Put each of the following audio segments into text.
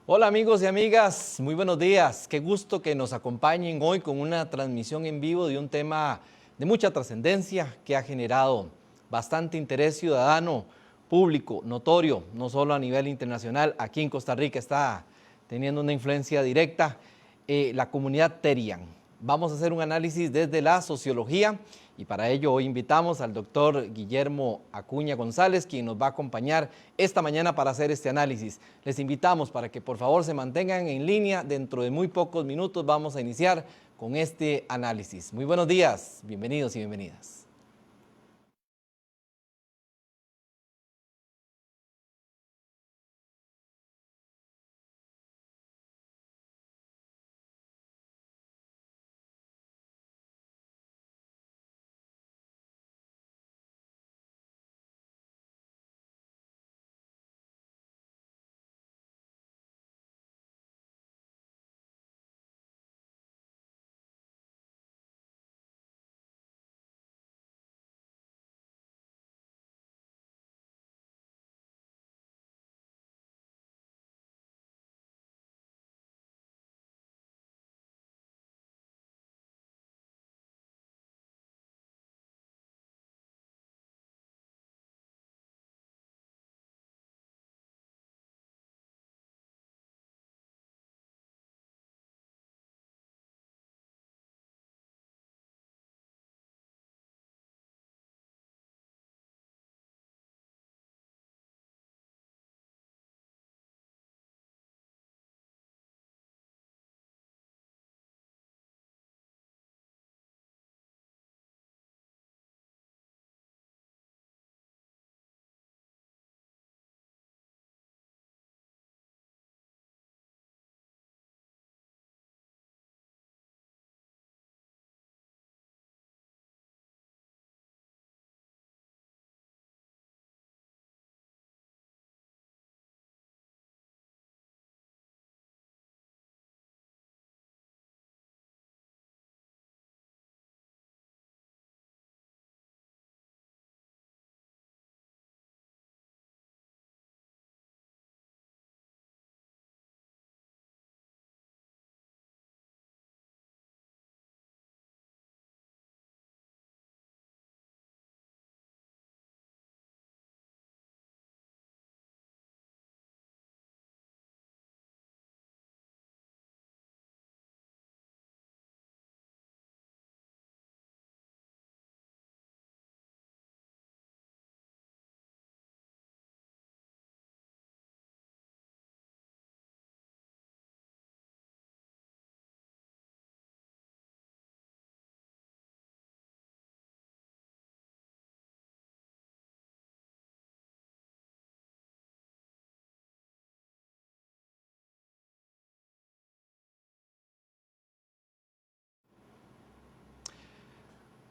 Hola amigos y amigas, muy buenos días. Qué gusto que nos acompañen hoy con una transmisión en vivo de un tema de mucha trascendencia que ha generado bastante interés ciudadano, público, notorio, no solo a nivel internacional. Aquí en Costa Rica está teniendo una influencia directa la comunidad Terian. Vamos a hacer un análisis desde la sociología y para ello hoy invitamos al doctor Guillermo Acuña González, quien nos va a acompañar esta mañana para hacer este análisis. Les invitamos para que por favor se mantengan en línea. Dentro de muy pocos minutos vamos a iniciar con este análisis. Muy buenos días, bienvenidos y bienvenidas.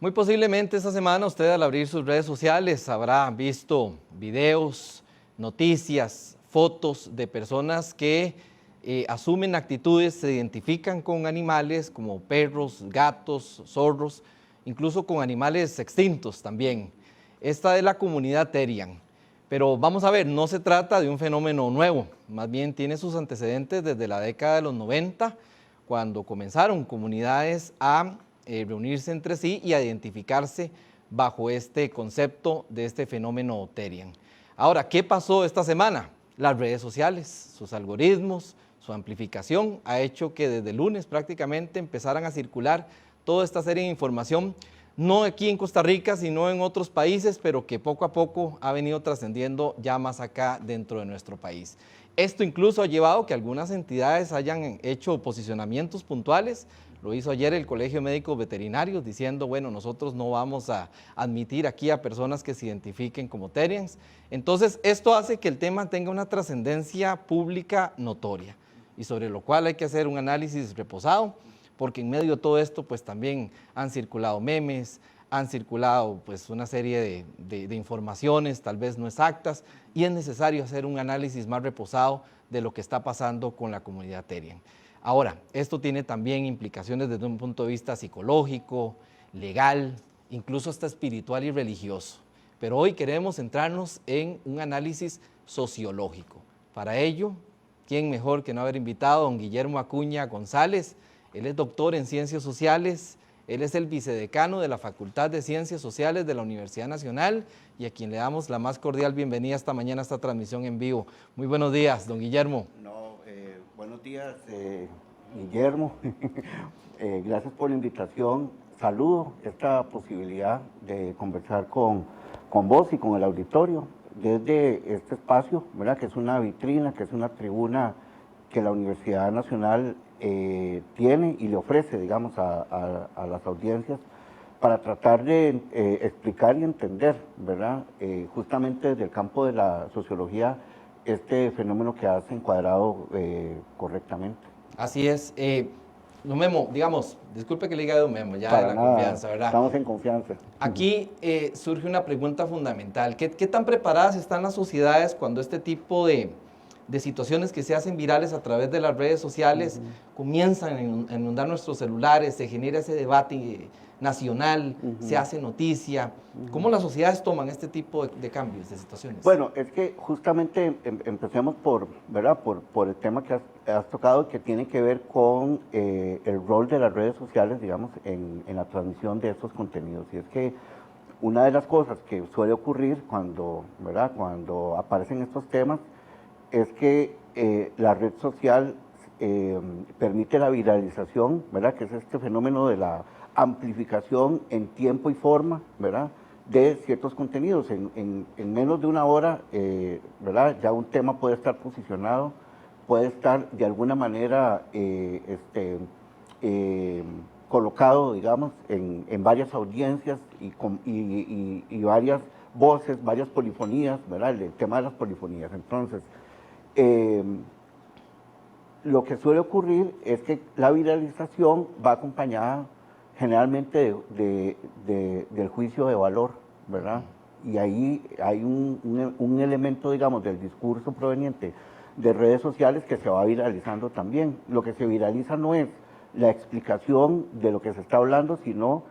Muy posiblemente esta semana usted al abrir sus redes sociales habrá visto videos, noticias, fotos de personas que asumen actitudes, se identifican con animales como perros, gatos, zorros, incluso con animales extintos también. Esta es la comunidad Terian. Pero vamos a ver, no se trata de un fenómeno nuevo, más bien tiene sus antecedentes desde la década de los 90, cuando comenzaron comunidades a reunirse entre sí y a identificarse bajo este concepto de este fenómeno Terian. Ahora, ¿qué pasó esta semana? Las redes sociales, sus algoritmos, su amplificación ha hecho que desde el lunes prácticamente empezaran a circular toda esta serie de información, no aquí en Costa Rica, sino en otros países, pero que poco a poco ha venido trascendiendo ya más acá dentro de nuestro país. Esto incluso ha llevado que algunas entidades hayan hecho posicionamientos puntuales. Lo hizo ayer el Colegio de Médicos Veterinarios diciendo, bueno, nosotros no vamos a admitir aquí a personas que se identifiquen como Terians. Entonces, esto hace que el tema tenga una trascendencia pública notoria y sobre lo cual hay que hacer un análisis reposado, porque en medio de todo esto pues también han circulado memes, han circulado pues una serie de informaciones tal vez no exactas y es necesario hacer un análisis más reposado de lo que está pasando con la comunidad Terian. Ahora, esto tiene también implicaciones desde un punto de vista psicológico, legal, incluso hasta espiritual y religioso. Pero hoy queremos centrarnos en un análisis sociológico. Para ello, ¿quién mejor que no haber invitado a don Guillermo Acuña González? Él es doctor en Ciencias Sociales, él es el vicedecano de la Facultad de Ciencias Sociales de la Universidad Nacional y a quien le damos la más cordial bienvenida esta mañana a esta transmisión en vivo. Muy buenos días, don Guillermo. Buenos días, Guillermo. Gracias por la invitación. Saludo esta posibilidad de conversar con vos y con el auditorio desde este espacio, ¿verdad? Que es una vitrina, que es una tribuna que la Universidad Nacional tiene y le ofrece, digamos, a las audiencias para tratar de explicar y entender, ¿verdad? Justamente desde el campo de la sociología, este fenómeno que has encuadrado correctamente. Así es. Don Memo, digamos, disculpe que le diga don Memo, ya Para de la nada, confianza, ¿verdad? Estamos en confianza. Aquí surge una pregunta fundamental. ¿Qué tan preparadas están las sociedades cuando este tipo de situaciones que se hacen virales a través de las redes sociales comienzan a inundar nuestros celulares, se genera ese debate nacional, se hace noticia? ¿Cómo las sociedades toman este tipo de cambios, de situaciones? Bueno, es que justamente empecemos ¿verdad? por el tema que has tocado, que tiene que ver con el rol de las redes sociales, digamos, en la transmisión de estos contenidos. Y es que una de las cosas que suele ocurrir ¿verdad? Cuando aparecen estos temas es que la red social permite la viralización, ¿verdad? Que es este fenómeno de la amplificación en tiempo y forma, ¿verdad? De ciertos contenidos. En menos de una hora, ¿verdad? Ya un tema puede estar posicionado, puede estar de alguna manera colocado, digamos, en varias audiencias y varias voces, varias polifonías, ¿verdad? El tema de las polifonías. Entonces, lo que suele ocurrir es que la viralización va acompañada generalmente del juicio de valor, ¿verdad? Y ahí hay un elemento, digamos, del discurso proveniente de redes sociales que se va viralizando también. Lo que se viraliza no es la explicación de lo que se está hablando, sino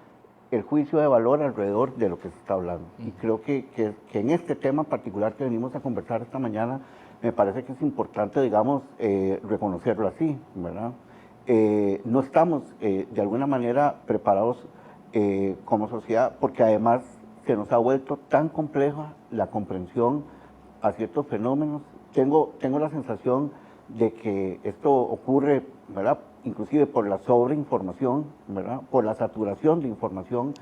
el juicio de valor alrededor de lo que se está hablando. Y creo que en este tema particular que venimos a conversar esta mañana, me parece que es importante, digamos, reconocerlo así, ¿verdad? No estamos de alguna manera preparados como sociedad, porque además se nos ha vuelto tan compleja la comprensión a ciertos fenómenos. Tengo la sensación de que esto ocurre, ¿verdad? Inclusive por la sobreinformación, ¿verdad? Por la saturación de información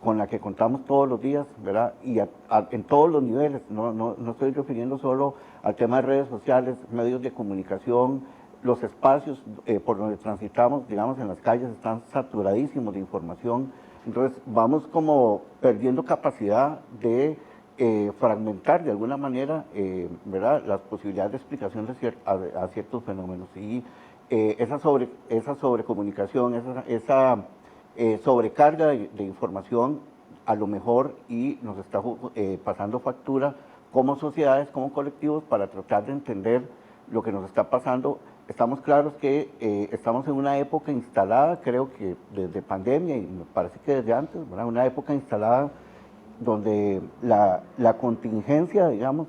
con la que contamos todos los días, ¿verdad? Y en todos los niveles. No estoy refiriendo solo al tema de redes sociales, medios de comunicación. Los espacios por donde transitamos, digamos, en las calles están saturadísimos de información. Entonces vamos como perdiendo capacidad de fragmentar de alguna manera, ¿verdad? Las posibilidades de explicación a ciertos fenómenos. Y esa sobrecomunicación, esa sobrecarga de información, a lo mejor y nos está pasando factura como sociedades, como colectivos, para tratar de entender lo que nos está pasando. Estamos claros que estamos en una época instalada, creo que desde pandemia, y me parece que desde antes, ¿verdad? Una época instalada donde la contingencia, digamos,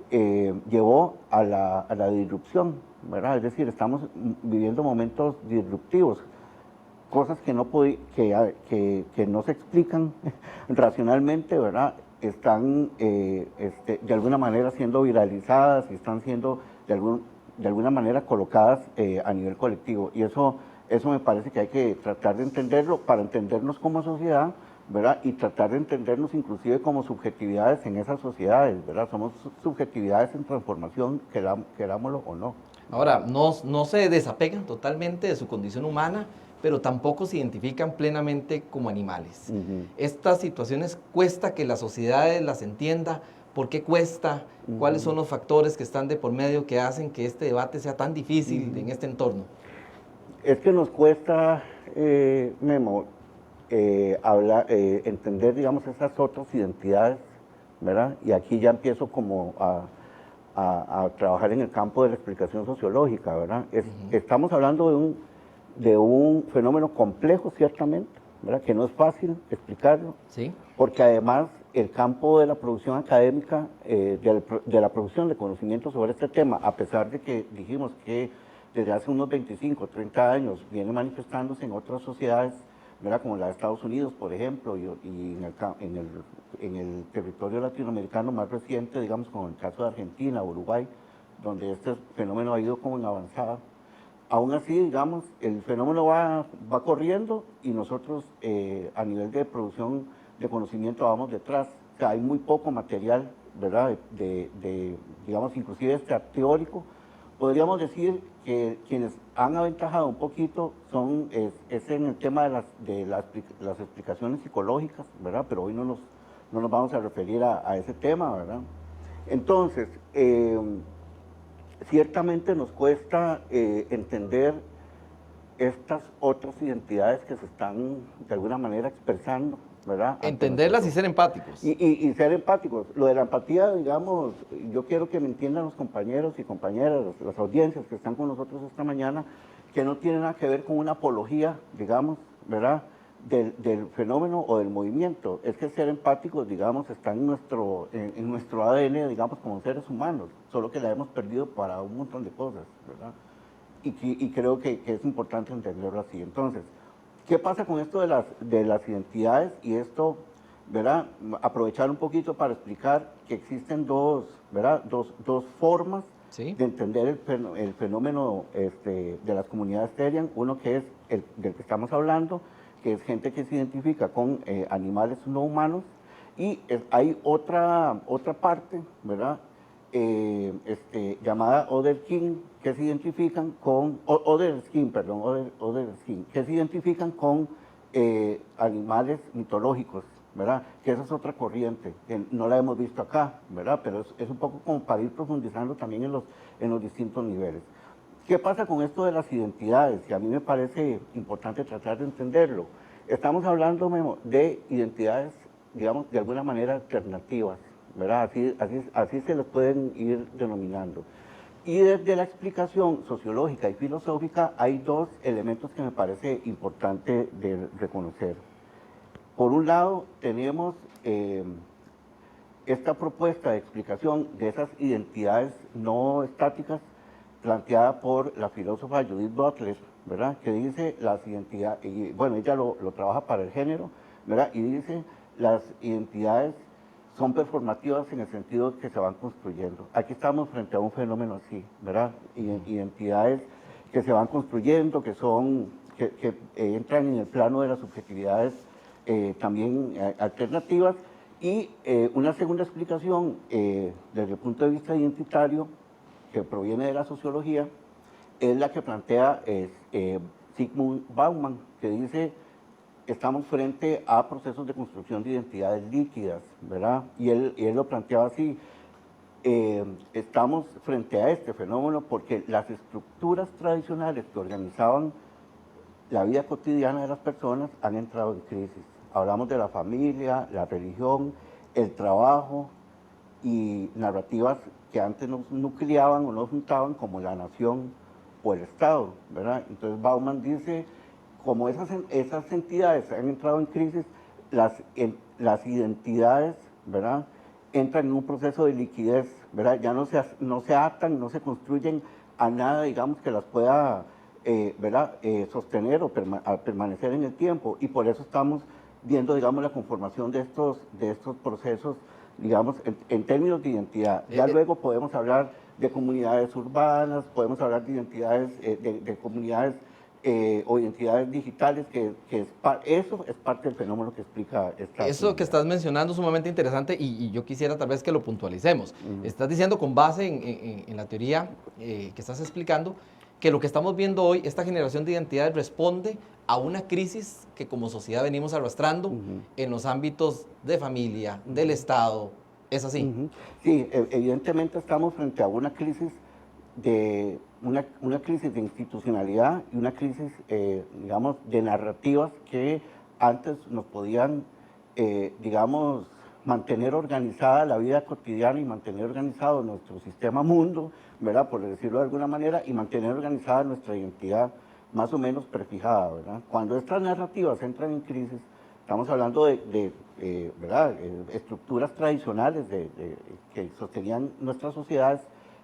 llevó a la disrupción, ¿verdad? Es decir, estamos viviendo momentos disruptivos, cosas que no se explican racionalmente, ¿verdad? Están de alguna manera siendo viralizadas y están siendo de alguna manera colocadas a nivel colectivo. Y eso me parece que hay que tratar de entenderlo para entendernos como sociedad, ¿verdad? Y tratar de entendernos inclusive como subjetividades en esas sociedades, ¿verdad? Somos subjetividades en transformación, querámoslo o no. Ahora, no se desapegan totalmente de su condición humana, pero tampoco se identifican plenamente como animales. Estas situaciones cuesta que la sociedad las entienda. ¿Por qué cuesta? ¿Cuáles son los factores que están de por medio que hacen que este debate sea tan difícil en este entorno? Es que nos cuesta, Memo, entender, digamos, esas otras identidades, ¿verdad? Y aquí ya empiezo como a trabajar en el campo de la explicación sociológica, ¿verdad? Estamos hablando de un fenómeno complejo, ciertamente, ¿verdad? Que no es fácil explicarlo, ¿Sí? porque además el campo de la producción académica, de la producción de conocimiento sobre este tema, a pesar de que dijimos que desde hace unos 25, 30 años viene manifestándose en otras sociedades, ¿verdad? Como la de Estados Unidos, por ejemplo, y en el territorio latinoamericano más reciente, digamos, como el caso de Argentina, Uruguay, donde este fenómeno ha ido como en avanzada. Aún así, digamos, el fenómeno va corriendo y nosotros a nivel de producción de conocimiento vamos detrás. O sea, hay muy poco material, ¿verdad? Digamos, inclusive teórico. Podríamos decir que quienes han aventajado un poquito es en el tema de las explicaciones psicológicas, ¿verdad? Pero hoy no nos vamos a referir a ese tema, ¿verdad? Entonces, ciertamente nos cuesta entender estas otras identidades que se están de alguna manera expresando, ¿verdad? Entenderlas y ser empáticos. Y ser empáticos. Lo de la empatía, digamos, yo quiero que me entiendan los compañeros y compañeras, las audiencias que están con nosotros esta mañana, que no tiene nada que ver con una apología, digamos, ¿verdad?, del fenómeno o del movimiento. Es que ser empáticos, digamos, está en nuestro ADN, digamos, como seres humanos, solo que la hemos perdido para un montón de cosas, ¿verdad? Y creo que es importante entenderlo así. Entonces, ¿qué pasa con esto de las identidades? Y esto, ¿verdad?, aprovechar un poquito para explicar que existen ¿verdad?, dos formas ¿Sí? de entender el fenómeno de las comunidades Therian. Uno que es del que estamos hablando, que es gente que se identifica con animales no humanos, y hay otra parte, ¿verdad?, llamada Other Skin, que se identifican con, Other Skin, que se identifican con animales mitológicos, ¿verdad?, que esa es otra corriente, que no la hemos visto acá, ¿verdad?, pero es un poco como para ir profundizando también en los distintos niveles. ¿Qué pasa con esto de las identidades? Que a mí me parece importante tratar de entenderlo. Estamos hablando, Memo, de identidades, digamos, de alguna manera alternativas, ¿verdad? Así se les pueden ir denominando. Y desde la explicación sociológica y filosófica hay dos elementos que me parece importante de reconocer. Por un lado, tenemos esta propuesta de explicación de esas identidades no estáticas planteada por la filósofa Judith Butler, ¿verdad?, que dice las identidades, y bueno, ella lo trabaja para el género, ¿verdad?, y dice las identidades son performativas en el sentido que se van construyendo. Aquí estamos frente a un fenómeno así, ¿verdad?, identidades que se van construyendo, que entran en el plano de las subjetividades también alternativas, y una segunda explicación desde el punto de vista identitario, que proviene de la sociología, es la que plantea Zygmunt Bauman, que dice estamos frente a procesos de construcción de identidades líquidas, ¿verdad? Y él lo planteaba así, estamos frente a este fenómeno porque las estructuras tradicionales que organizaban la vida cotidiana de las personas han entrado en crisis. Hablamos de la familia, la religión, el trabajo y narrativas que antes nos nucleaban o nos juntaban como la nación o el Estado, ¿verdad? Entonces Bauman dice, como esas entidades han entrado en crisis, las identidades, ¿verdad?, entran en un proceso de liquidez, ¿verdad? Ya no se atan, no se construyen a nada, digamos, que las pueda ¿verdad?, sostener o permanecer en el tiempo, y por eso estamos viendo, digamos, la conformación de estos procesos, digamos, en términos de identidad. Ya luego podemos hablar de comunidades urbanas, podemos hablar de identidades, de comunidades o identidades digitales, eso es parte del fenómeno que explica esta Eso comunidad. que estás mencionando es sumamente interesante y yo quisiera tal vez que lo puntualicemos. Estás diciendo con base en la teoría que estás explicando que lo que estamos viendo hoy, esta generación de identidades responde a una crisis que como sociedad venimos arrastrando en los ámbitos de familia, del Estado. ¿Es así? Sí, evidentemente estamos frente a una crisis de institucionalidad y una crisis, digamos, de narrativas que antes nos podían, digamos, mantener organizada la vida cotidiana y mantener organizado nuestro sistema mundo, ¿verdad?, por decirlo de alguna manera, y mantener organizada nuestra identidad más o menos prefijada, ¿verdad? Cuando estas narrativas entran en crisis, Estamos hablando ¿verdad? Estructuras tradicionales que sostenían nuestras sociedades,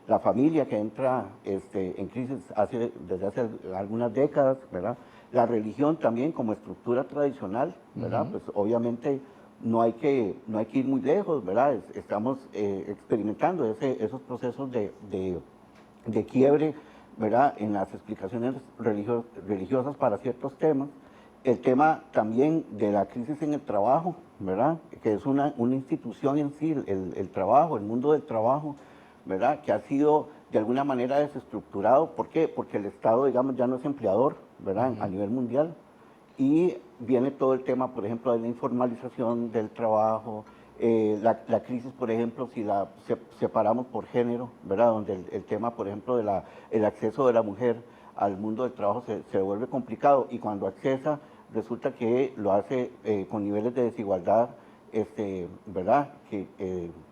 la familia que entra en crisis desde hace algunas décadas, ¿verdad? La religión también como estructura tradicional, ¿verdad? Pues obviamente no hay que ir muy lejos, ¿verdad? Estamos experimentando esos procesos de quiebre, ¿verdad? En las explicaciones religiosas para ciertos temas. El tema también de la crisis en el trabajo, ¿verdad? Que es una institución en sí, el trabajo, el mundo del trabajo, ¿verdad? Que ha sido de alguna manera desestructurado. ¿Por qué? Porque el Estado, digamos, ya no es empleador, ¿verdad? A nivel mundial. Y viene todo el tema, por ejemplo, de la informalización del trabajo, la crisis, por ejemplo, si la separamos por género, ¿verdad? Donde el tema, por ejemplo, el acceso de la mujer al mundo del trabajo se vuelve complicado, y cuando accesa resulta que lo hace con niveles de desigualdad, ¿verdad?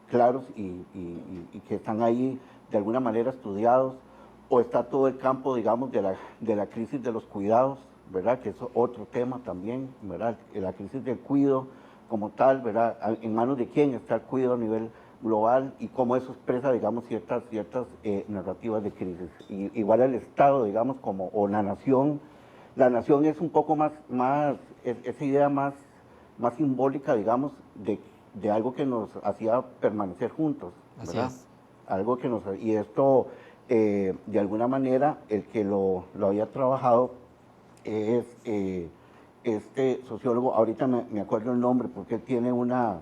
Claros y que están ahí de alguna manera estudiados. O está todo el campo, digamos, de la crisis de los cuidados, ¿verdad? Que es otro tema también, ¿verdad? La crisis del cuidado como tal, ¿verdad? ¿En manos de quién está el cuidado a nivel global y cómo eso expresa, digamos, ciertas narrativas de crisis? Y igual el Estado, digamos, o la nación es un poco más esa idea más simbólica, digamos, de algo que nos hacía permanecer juntos, ¿verdad? Así es. Algo que y esto, de alguna manera, el que lo había trabajado es este sociólogo, ahorita me acuerdo el nombre, porque él tiene una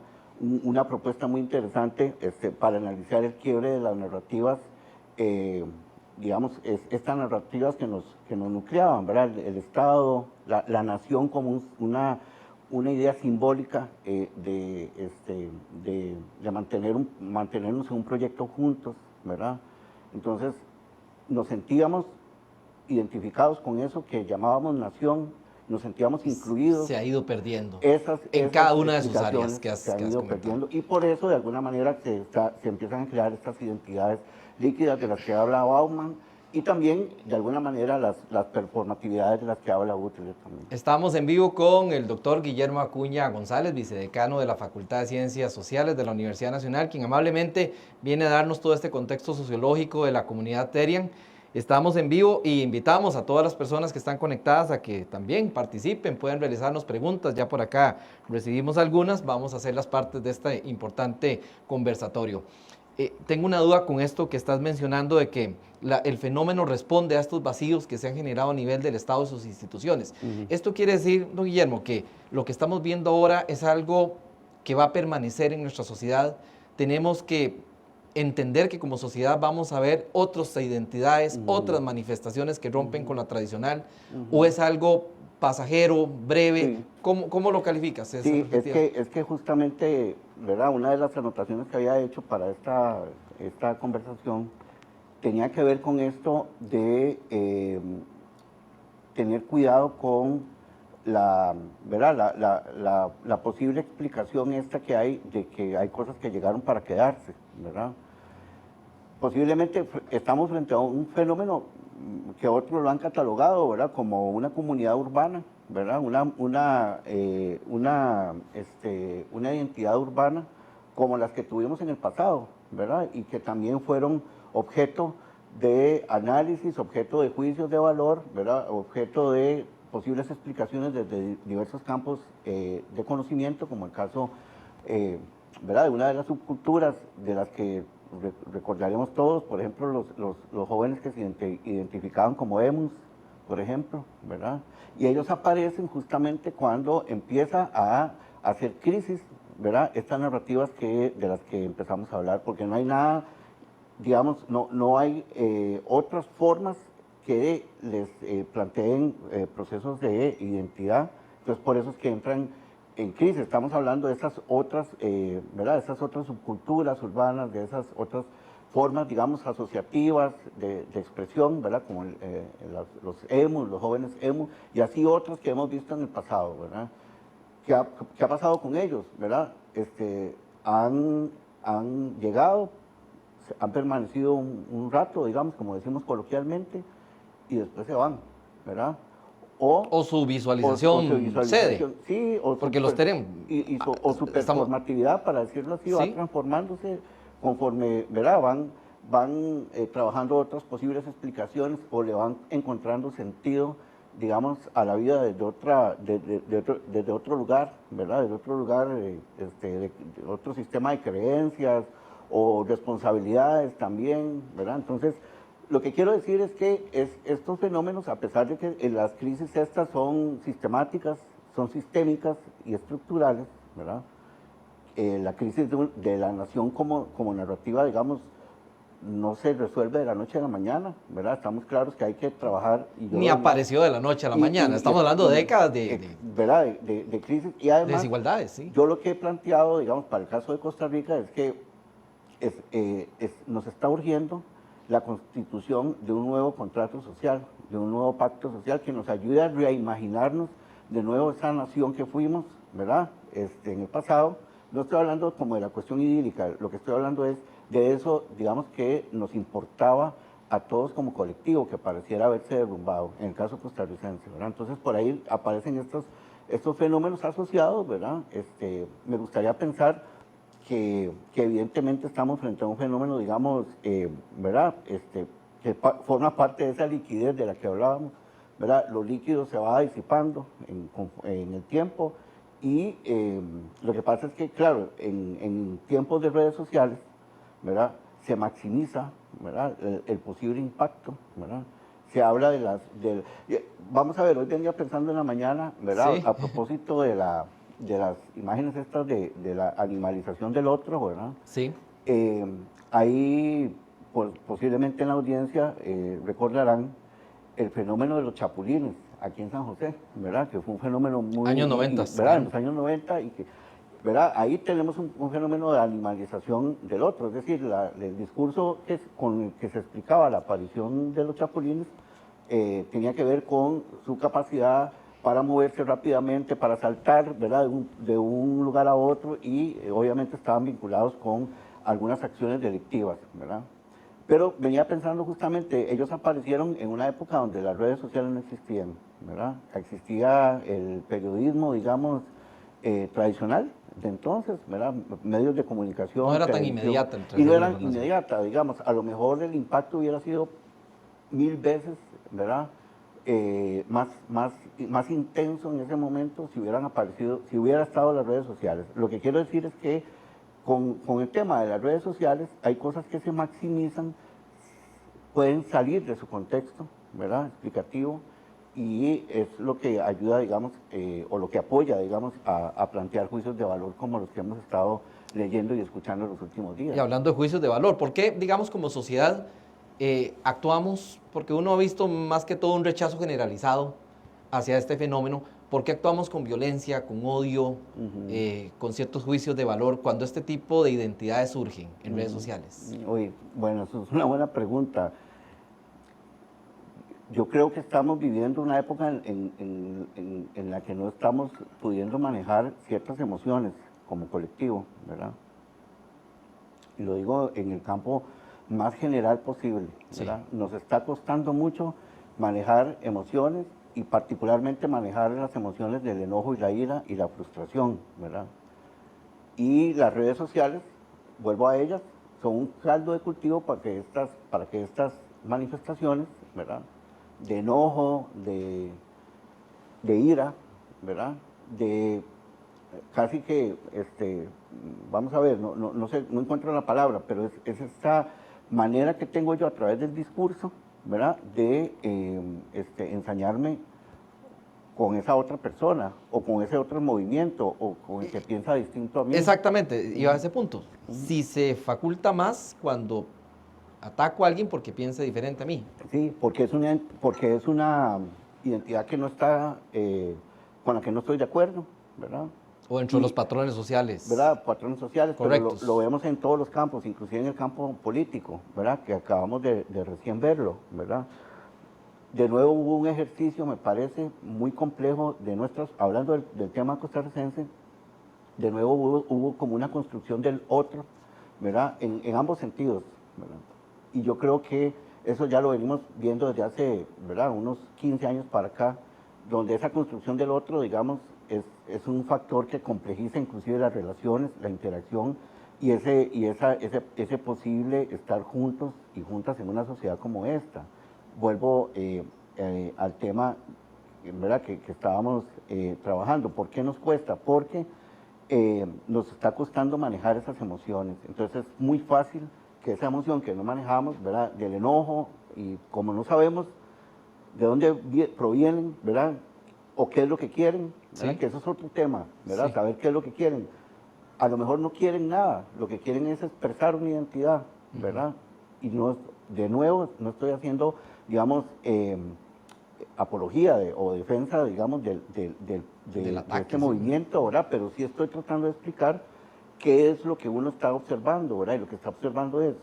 propuesta muy interesante para analizar el quiebre de las narrativas, digamos, estas narrativas que nos nucleaban, ¿verdad? El Estado, la nación como una idea simbólica de mantenernos en un proyecto juntos, ¿verdad? Entonces, nos sentíamos identificados con eso que llamábamos nación, nos sentíamos incluidos. Se ha ido perdiendo Esas en cada una de sus áreas que se has han ido comentado. perdiendo, y por eso de alguna manera se empiezan a crear estas identidades líquidas de las que habla Bauman, y también de alguna manera las performatividades de las que habla Butler también. Estamos en vivo con el doctor Guillermo Acuña González, vicedecano de la Facultad de Ciencias Sociales de la Universidad Nacional, quien amablemente viene a darnos todo este contexto sociológico de la comunidad Terian. Estamos en vivo y invitamos a todas las personas que están conectadas a que también participen, pueden realizarnos preguntas. Ya por acá recibimos algunas, vamos a hacer las partes de este importante conversatorio. Tengo una duda con esto que estás mencionando de que el fenómeno responde a estos vacíos que se han generado a nivel del Estado y sus instituciones. Esto quiere decir, don Guillermo, que lo que estamos viendo ahora es algo que va a permanecer en nuestra sociedad. Tenemos que entender que como sociedad vamos a ver otras identidades, otras manifestaciones que rompen con la tradicional, o es algo pasajero, breve. Sí. ¿Cómo lo calificas? Sí, es que justamente, ¿verdad? Una de las anotaciones que había hecho para esta conversación tenía que ver con esto de tener cuidado con ¿verdad? La posible explicación esta que hay de que hay cosas que llegaron para quedarse, ¿verdad? Posiblemente estamos frente a un fenómeno que otros lo han catalogado, ¿verdad? Como una comunidad urbana, ¿verdad? Una identidad urbana como las que tuvimos en el pasado, ¿verdad? Y que también fueron objeto de análisis, objeto de juicios de valor, ¿verdad? Objeto de posibles explicaciones desde diversos campos de conocimiento, como el caso, ¿verdad? De una de las subculturas de las que recordaremos todos, por ejemplo, los jóvenes que se identificaban como emus, por ejemplo, ¿verdad? Y ellos aparecen justamente cuando empieza a hacer crisis, ¿verdad? Estas narrativas de las que empezamos a hablar, porque no hay nada, digamos, no hay otras formas que les planteen procesos de identidad. Entonces, por eso es que entran en crisis. Estamos hablando de esas otras, ¿verdad? De esas otras subculturas urbanas, de esas otras formas, digamos, asociativas de expresión, ¿verdad? Como los emus, los jóvenes emus, y así otros que hemos visto en el pasado, ¿verdad? ¿Qué ha pasado con ellos, verdad? Han llegado, han permanecido un rato, digamos, como decimos coloquialmente, y después se van, ¿verdad? O su visualización, cede. Sí, o porque los tenemos. O su performatividad, para decirlo así, va transformándose conforme, ¿verdad? Van trabajando otras posibles explicaciones o le van encontrando sentido, digamos, a la vida desde otro lugar, ¿verdad? Desde otro lugar, de otro sistema de creencias o responsabilidades también, ¿verdad? Entonces, lo que quiero decir es que estos fenómenos, a pesar de que las crisis estas son sistemáticas, son sistémicas y estructurales, ¿verdad? La crisis de la nación como narrativa, digamos, no se resuelve de la noche a la mañana, ¿verdad? Estamos claros que hay que trabajar. Ni apareció de la noche a la mañana, estamos hablando de décadas ¿verdad? De crisis. Y además, desigualdades, sí. Yo lo que he planteado, digamos, para el caso de Costa Rica es que nos está urgiendo la constitución de un nuevo contrato social, de un nuevo pacto social que nos ayude a reimaginarnos de nuevo esa nación que fuimos, ¿verdad? En el pasado. No estoy hablando como de la cuestión idílica, lo que estoy hablando es de eso, digamos, que nos importaba a todos como colectivo, que pareciera haberse derrumbado, en el caso costarricense, ¿verdad? Entonces, por ahí aparecen estos fenómenos asociados, ¿verdad? Me gustaría pensar que evidentemente estamos frente a un fenómeno, digamos, ¿verdad? Que forma parte de esa liquidez de la que hablábamos, ¿verdad? Lo líquido se va disipando en el tiempo y lo que pasa es que, claro, en tiempos de redes sociales, ¿verdad? Se maximiza, ¿verdad? El posible impacto, ¿verdad? Se habla vamos a ver, hoy venía pensando en la mañana, ¿verdad? Sí. A propósito de las imágenes estas de la animalización del otro, ¿verdad? Sí. Ahí, posiblemente en la audiencia, recordarán el fenómeno de los chapulines aquí en San José, ¿verdad? Que fue un fenómeno muy... Años 90. ¿verdad? En los años 90 y que... ¿verdad? Ahí tenemos un fenómeno de animalización del otro, es decir, el discurso con el que se explicaba la aparición de los chapulines tenía que ver con su capacidad para moverse rápidamente, para saltar, ¿verdad? De un lugar a otro y obviamente estaban vinculados con algunas acciones delictivas, ¿verdad? Pero venía pensando justamente, ellos aparecieron en una época donde las redes sociales no existían, ¿verdad? Existía el periodismo, digamos, tradicional de entonces, ¿verdad? Medios de comunicación. No era tan inmediata. Y no era inmediata, digamos, a lo mejor el impacto hubiera sido 1000 veces, ¿verdad? Más intenso en ese momento si hubieran aparecido, si hubiera estado las redes sociales. Lo que quiero decir es que con el tema de las redes sociales hay cosas que se maximizan, pueden salir de su contexto, ¿verdad? Explicativo, y es lo que ayuda, digamos, o lo que apoya, digamos, a plantear juicios de valor como los que hemos estado leyendo y escuchando en los últimos días. Y hablando de juicios de valor, ¿por qué, digamos, como sociedad actuamos? Porque uno ha visto más que todo un rechazo generalizado hacia este fenómeno. ¿Por qué actuamos con violencia, con odio, con ciertos juicios de valor cuando este tipo de identidades surgen en redes sociales? Oye, bueno, eso es una buena pregunta. Yo creo que estamos viviendo una época en la que no estamos pudiendo manejar ciertas emociones como colectivo, ¿verdad? Y lo digo en el campo más general posible, ¿verdad? Sí. Nos está costando mucho manejar emociones y particularmente manejar las emociones del enojo y la ira y la frustración, ¿verdad? Y las redes sociales, vuelvo a ellas, son un caldo de cultivo para que estas manifestaciones, ¿verdad? De enojo, de ira, ¿verdad? De casi que, vamos a ver, no sé, no encuentro la palabra, pero es esta manera que tengo yo a través del discurso, ¿verdad? De ensañarme con esa otra persona, o con ese otro movimiento, o con el que piensa distinto a mí. Exactamente, iba a ese punto. Si se faculta más cuando ataco a alguien porque piensa diferente a mí. Sí, porque es una identidad que no está, con la que no estoy de acuerdo, ¿verdad? O dentro de los patrones sociales. ¿Verdad? Patrones sociales, correctos. Pero lo vemos en todos los campos, inclusive en el campo político, ¿verdad? Que acabamos de recién verlo, ¿verdad? De nuevo hubo un ejercicio, me parece, muy complejo hablando del tema costarricense, de nuevo hubo como una construcción del otro, ¿verdad? En ambos sentidos, ¿verdad? Y yo creo que eso ya lo venimos viendo desde hace, ¿verdad? Unos 15 años para acá, donde esa construcción del otro, digamos, es un factor que complejiza inclusive las relaciones, la interacción y ese posible estar juntos y juntas en una sociedad como esta. Vuelvo al tema, ¿verdad?, que estábamos trabajando. ¿Por qué nos cuesta? Porque nos está costando manejar esas emociones. Entonces es muy fácil que esa emoción que no manejamos, ¿verdad?, del enojo, y como no sabemos de dónde provienen, ¿verdad?, o qué es lo que quieren, ¿verdad? Sí. Que eso es otro tema, ¿verdad? Sí. Saber qué es lo que quieren. A lo mejor no quieren nada, lo que quieren es expresar una identidad, ¿verdad? Y no, de nuevo, no estoy haciendo, digamos, apología o defensa, digamos, Del de ataque, este sí. movimiento, ¿verdad? Pero sí estoy tratando de explicar qué es lo que uno está observando, ¿verdad? Y lo que está observando es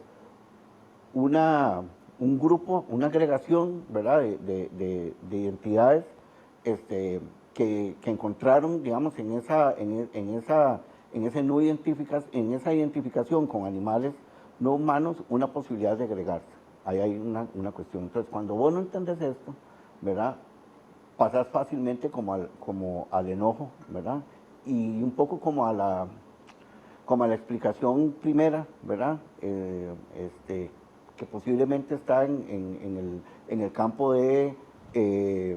una, un grupo, una agregación, ¿verdad?, de identidades que encontraron, digamos, en esa identificación con animales no humanos, una posibilidad de agregarse. Ahí hay una cuestión. Entonces, cuando vos no entendés esto, ¿verdad?, pasás fácilmente como al enojo, ¿verdad? Y un poco como a la explicación primera, ¿verdad? Que posiblemente está en el campo de,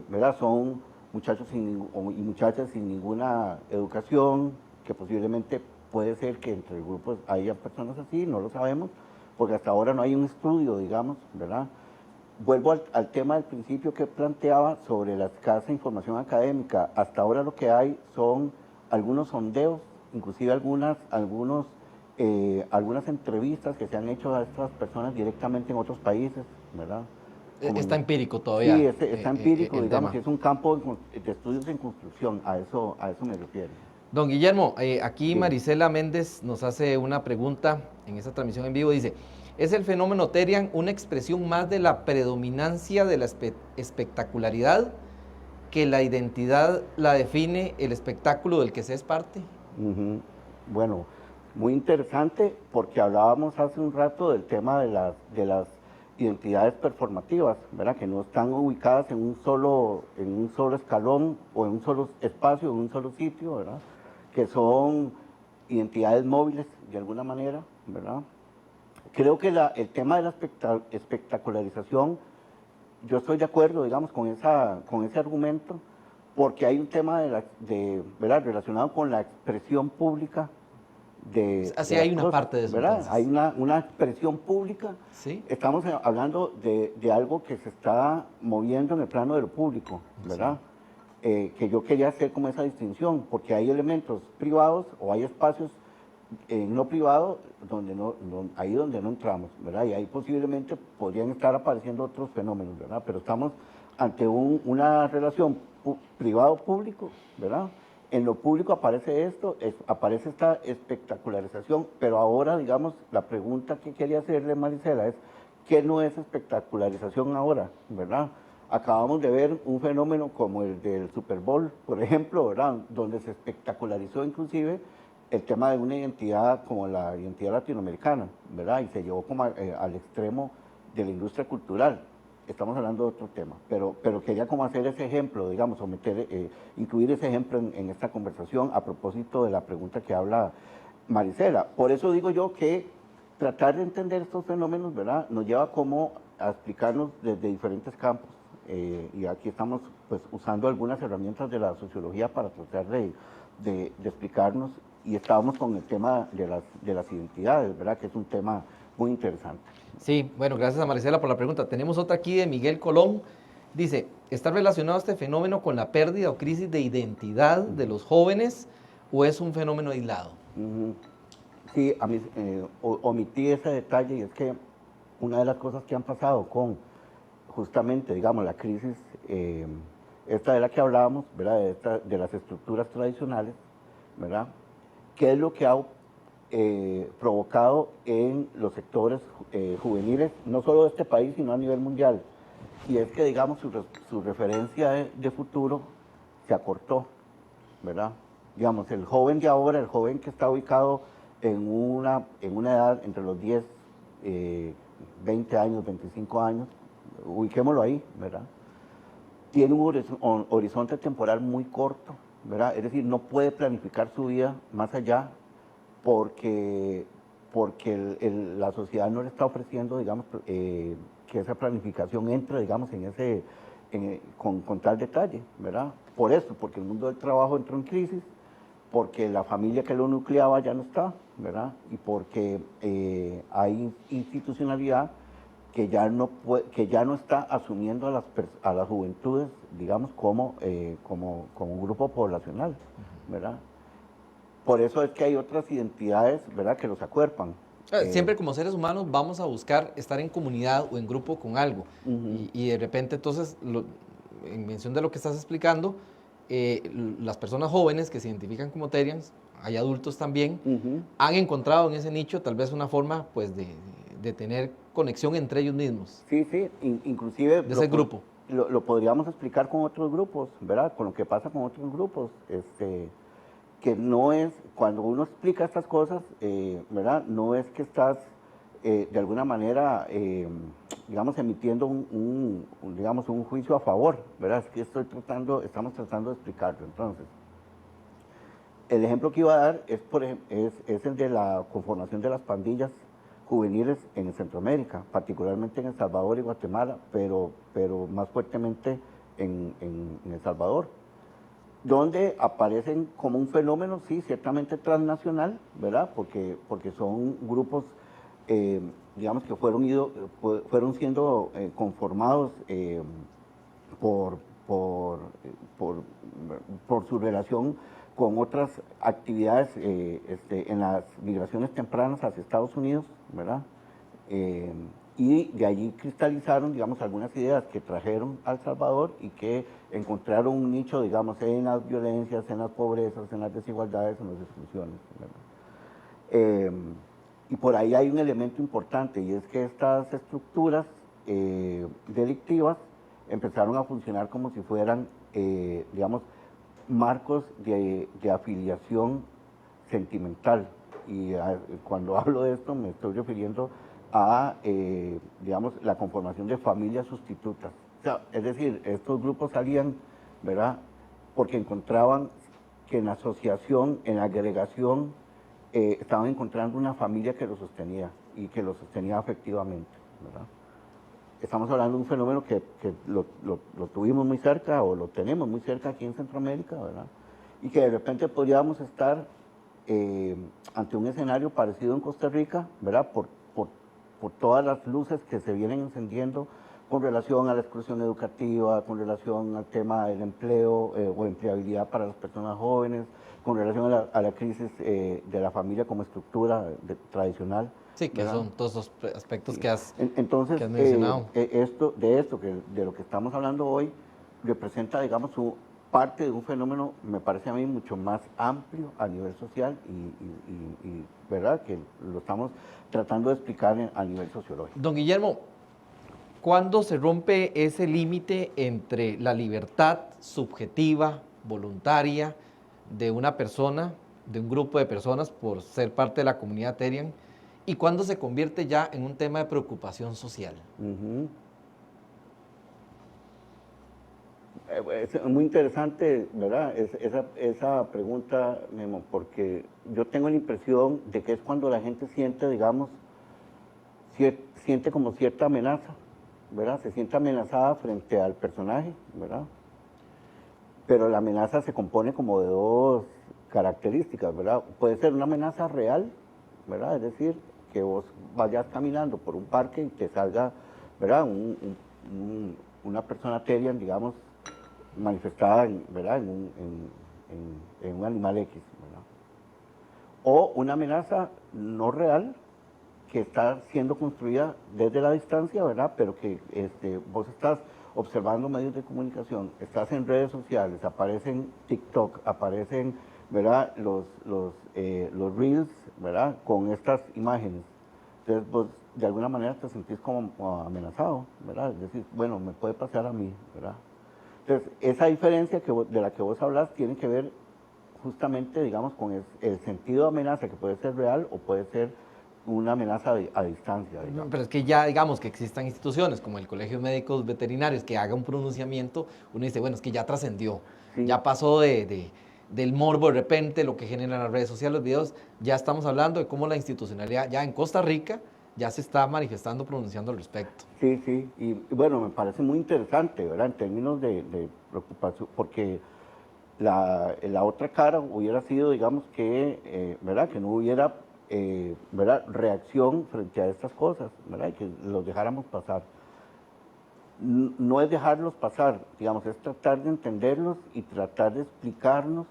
¿verdad? Son muchachos y muchachas sin ninguna educación, que posiblemente puede ser que entre el grupo haya personas así, no lo sabemos, porque hasta ahora no hay un estudio, digamos, ¿verdad? Vuelvo al tema del principio que planteaba sobre la escasa información académica. Hasta ahora lo que hay son algunos sondeos, inclusive algunas entrevistas que se han hecho a estas personas directamente en otros países, ¿verdad? Está empírico Sí, todavía está empírico, el digamos, tema. y es un campo de estudios en construcción, a eso me refiero. Don Guillermo, aquí Dime. Marisela Méndez nos hace una pregunta en esta transmisión en vivo. Dice, ¿es el fenómeno Terian una expresión más de la predominancia de la espectacularidad que la identidad la define el espectáculo del que se es parte? Ujú. Bueno, muy interesante porque hablábamos hace un rato del tema de las identidades performativas, ¿verdad? Que no están ubicadas en un solo escalón o en un solo espacio, en un solo sitio, ¿verdad? Que son identidades móviles de alguna manera, ¿verdad? Creo que el tema de la espectacularización, yo estoy de acuerdo, digamos, con ese argumento, porque hay un tema ¿verdad?, relacionado con la expresión pública Así de las hay una cosas, parte de eso ¿verdad? Hay entonces. una expresión pública. Sí, Estamos hablando de algo que se está moviendo en el plano de lo público, sí. ¿verdad? Que yo quería hacer como esa distinción, porque hay elementos privados o hay espacios no privados ahí donde no entramos, ¿verdad? Y ahí posiblemente podrían estar apareciendo otros fenómenos, ¿verdad? Pero estamos ante una relación privado-público, ¿verdad? En lo público aparece esto, aparece esta espectacularización, pero ahora, digamos, la pregunta que quería hacerle, Marisela, es ¿qué no es espectacularización ahora, verdad? Acabamos de ver un fenómeno como el del Super Bowl, por ejemplo, ¿verdad?, donde se espectacularizó inclusive el tema de una identidad como la identidad latinoamericana, ¿verdad? Y se llevó como al extremo de la industria cultural. Estamos hablando de otro tema, pero quería como hacer ese ejemplo, digamos, o incluir ese ejemplo en esta conversación a propósito de la pregunta que habla Marisela. Por eso digo yo que tratar de entender estos fenómenos, ¿verdad?, nos lleva como a explicarnos desde diferentes campos. Y aquí estamos pues usando algunas herramientas de la sociología para tratar de explicarnos, y estábamos con el tema de las identidades, ¿verdad?, que es un tema muy interesante. Sí, bueno, gracias a Marisela por la pregunta. Tenemos otra aquí de Miguel Colón. Dice, ¿está relacionado este fenómeno con la pérdida o crisis de identidad de los jóvenes o es un fenómeno aislado? Sí, a mí omití ese detalle, y es que una de las cosas que han pasado con justamente, digamos, la crisis, esta de la que hablábamos, ¿verdad?, de las estructuras tradicionales, ¿verdad?, ¿qué es lo que ha provocado en los sectores juveniles, no solo de este país, sino a nivel mundial? Y es que, digamos, su referencia de futuro se acortó, ¿verdad? Digamos, el joven de ahora, el joven que está ubicado en una edad entre los 10, 20 años, 25 años, ubiquémoslo ahí, ¿verdad? tiene un horizonte temporal muy corto, ¿verdad? Es decir, no puede planificar su vida más allá porque, porque la sociedad no le está ofreciendo, digamos, que esa planificación entre, digamos, con tal detalle, ¿verdad? Por eso, porque el mundo del trabajo entró en crisis, porque la familia que lo nucleaba ya no está, ¿verdad? Y porque hay institucionalidad que ya no está asumiendo a las juventudes, digamos, como un grupo poblacional, ¿verdad? Por eso es que hay otras identidades, ¿verdad?, que los acuerpan. Siempre como seres humanos vamos a buscar estar en comunidad o en grupo con algo. Y de repente entonces, en mención de lo que estás explicando, las personas jóvenes que se identifican como Terians, hay adultos también, han encontrado en ese nicho tal vez una forma pues de tener conexión entre ellos mismos. Sí, sí, inclusive de ese grupo. Lo podríamos explicar con otros grupos, ¿verdad? Con lo que pasa con otros grupos, que no es, cuando uno explica estas cosas, ¿verdad? No es que estás de alguna manera, digamos, emitiendo digamos, un juicio a favor, ¿verdad? Es que estamos tratando de explicarlo. Entonces, el ejemplo que iba a dar es el de la conformación de las pandillas juveniles en Centroamérica, particularmente en El Salvador y Guatemala, pero más fuertemente en El Salvador, donde aparecen como un fenómeno, sí, ciertamente transnacional, ¿verdad? Porque son grupos, digamos, que fueron siendo conformados por, por, por, por su relación con otras actividades en las migraciones tempranas hacia Estados Unidos, ¿verdad? Y de allí cristalizaron, digamos, algunas ideas que trajeron a El Salvador y que encontraron un nicho, digamos, en las violencias, en las pobrezas, en las desigualdades, en las exclusiones, ¿verdad? Y por ahí hay un elemento importante, y es que estas estructuras delictivas empezaron a funcionar como si fueran, digamos, marcos de afiliación sentimental. Y cuando hablo de esto me estoy refiriendo a, digamos, la conformación de familias sustitutas. O sea, es decir, estos grupos salían, ¿verdad?, porque encontraban que en la asociación, en la agregación, estaban encontrando una familia que los sostenía y que los sostenía afectivamente, ¿verdad? Estamos hablando de un fenómeno que lo tuvimos muy cerca o lo tenemos muy cerca aquí en Centroamérica, ¿verdad? Y que de repente podríamos estar ante un escenario parecido en Costa Rica, ¿verdad? Por todas las luces que se vienen encendiendo con relación a la exclusión educativa, con relación al tema del empleo o empleabilidad para las personas jóvenes, con relación a la crisis de la familia como estructura tradicional. Sí, que ¿verdad? son todos los aspectos Sí. que has Entonces, mencionado. de lo que estamos hablando hoy, representa, digamos, parte de un fenómeno, me parece a mí, mucho más amplio a nivel social y ¿verdad?, que lo estamos tratando de explicar a nivel sociológico. Don Guillermo, ¿cuándo se rompe ese límite entre la libertad subjetiva, voluntaria, de una persona, de un grupo de personas por ser parte de la comunidad Terian, y cuándo se convierte ya en un tema de preocupación social? Es muy interesante, ¿verdad?, esa pregunta, Memo, porque yo tengo la impresión de que es cuando la gente siente, digamos, siente como cierta amenaza, ¿verdad? Se siente amenazada frente al personaje, ¿verdad? Pero la amenaza se compone como de dos características, ¿verdad? Puede ser una amenaza real, ¿verdad? Es decir, que vos vayas caminando por un parque y te salga, ¿verdad?, una persona Terian, digamos, manifestada, ¿verdad?, en un animal X, ¿verdad? O una amenaza no real, que está siendo construida desde la distancia, ¿verdad?, pero que vos estás observando medios de comunicación, estás en redes sociales, aparecen TikTok, aparecen, ¿verdad?, los Reels, ¿verdad?, con estas imágenes. Entonces vos de alguna manera te sentís como amenazado, ¿verdad? Es decir, bueno, me puede pasar a mí, ¿verdad? Entonces, esa diferencia de la que vos hablas tiene que ver justamente, digamos, con el sentido de amenaza, que puede ser real o puede ser una amenaza a distancia, digamos. Pero es que ya, digamos, que existan instituciones como el Colegio de Médicos Veterinarios que haga un pronunciamiento, uno dice, bueno, es que ya trascendió, Sí. ya pasó del morbo de repente, lo que generan las redes sociales, los videos, ya estamos hablando de cómo la institucionalidad ya en Costa Rica ya se está manifestando, pronunciando al respecto. Sí, sí, y bueno, me parece muy interesante, ¿verdad? En términos de preocupación, porque la otra cara hubiera sido, digamos, que, ¿verdad? Que no hubiera, ¿verdad? Reacción frente a estas cosas, ¿verdad? Y que los dejáramos pasar. No es dejarlos pasar, digamos, es tratar de entenderlos y tratar de explicarnos,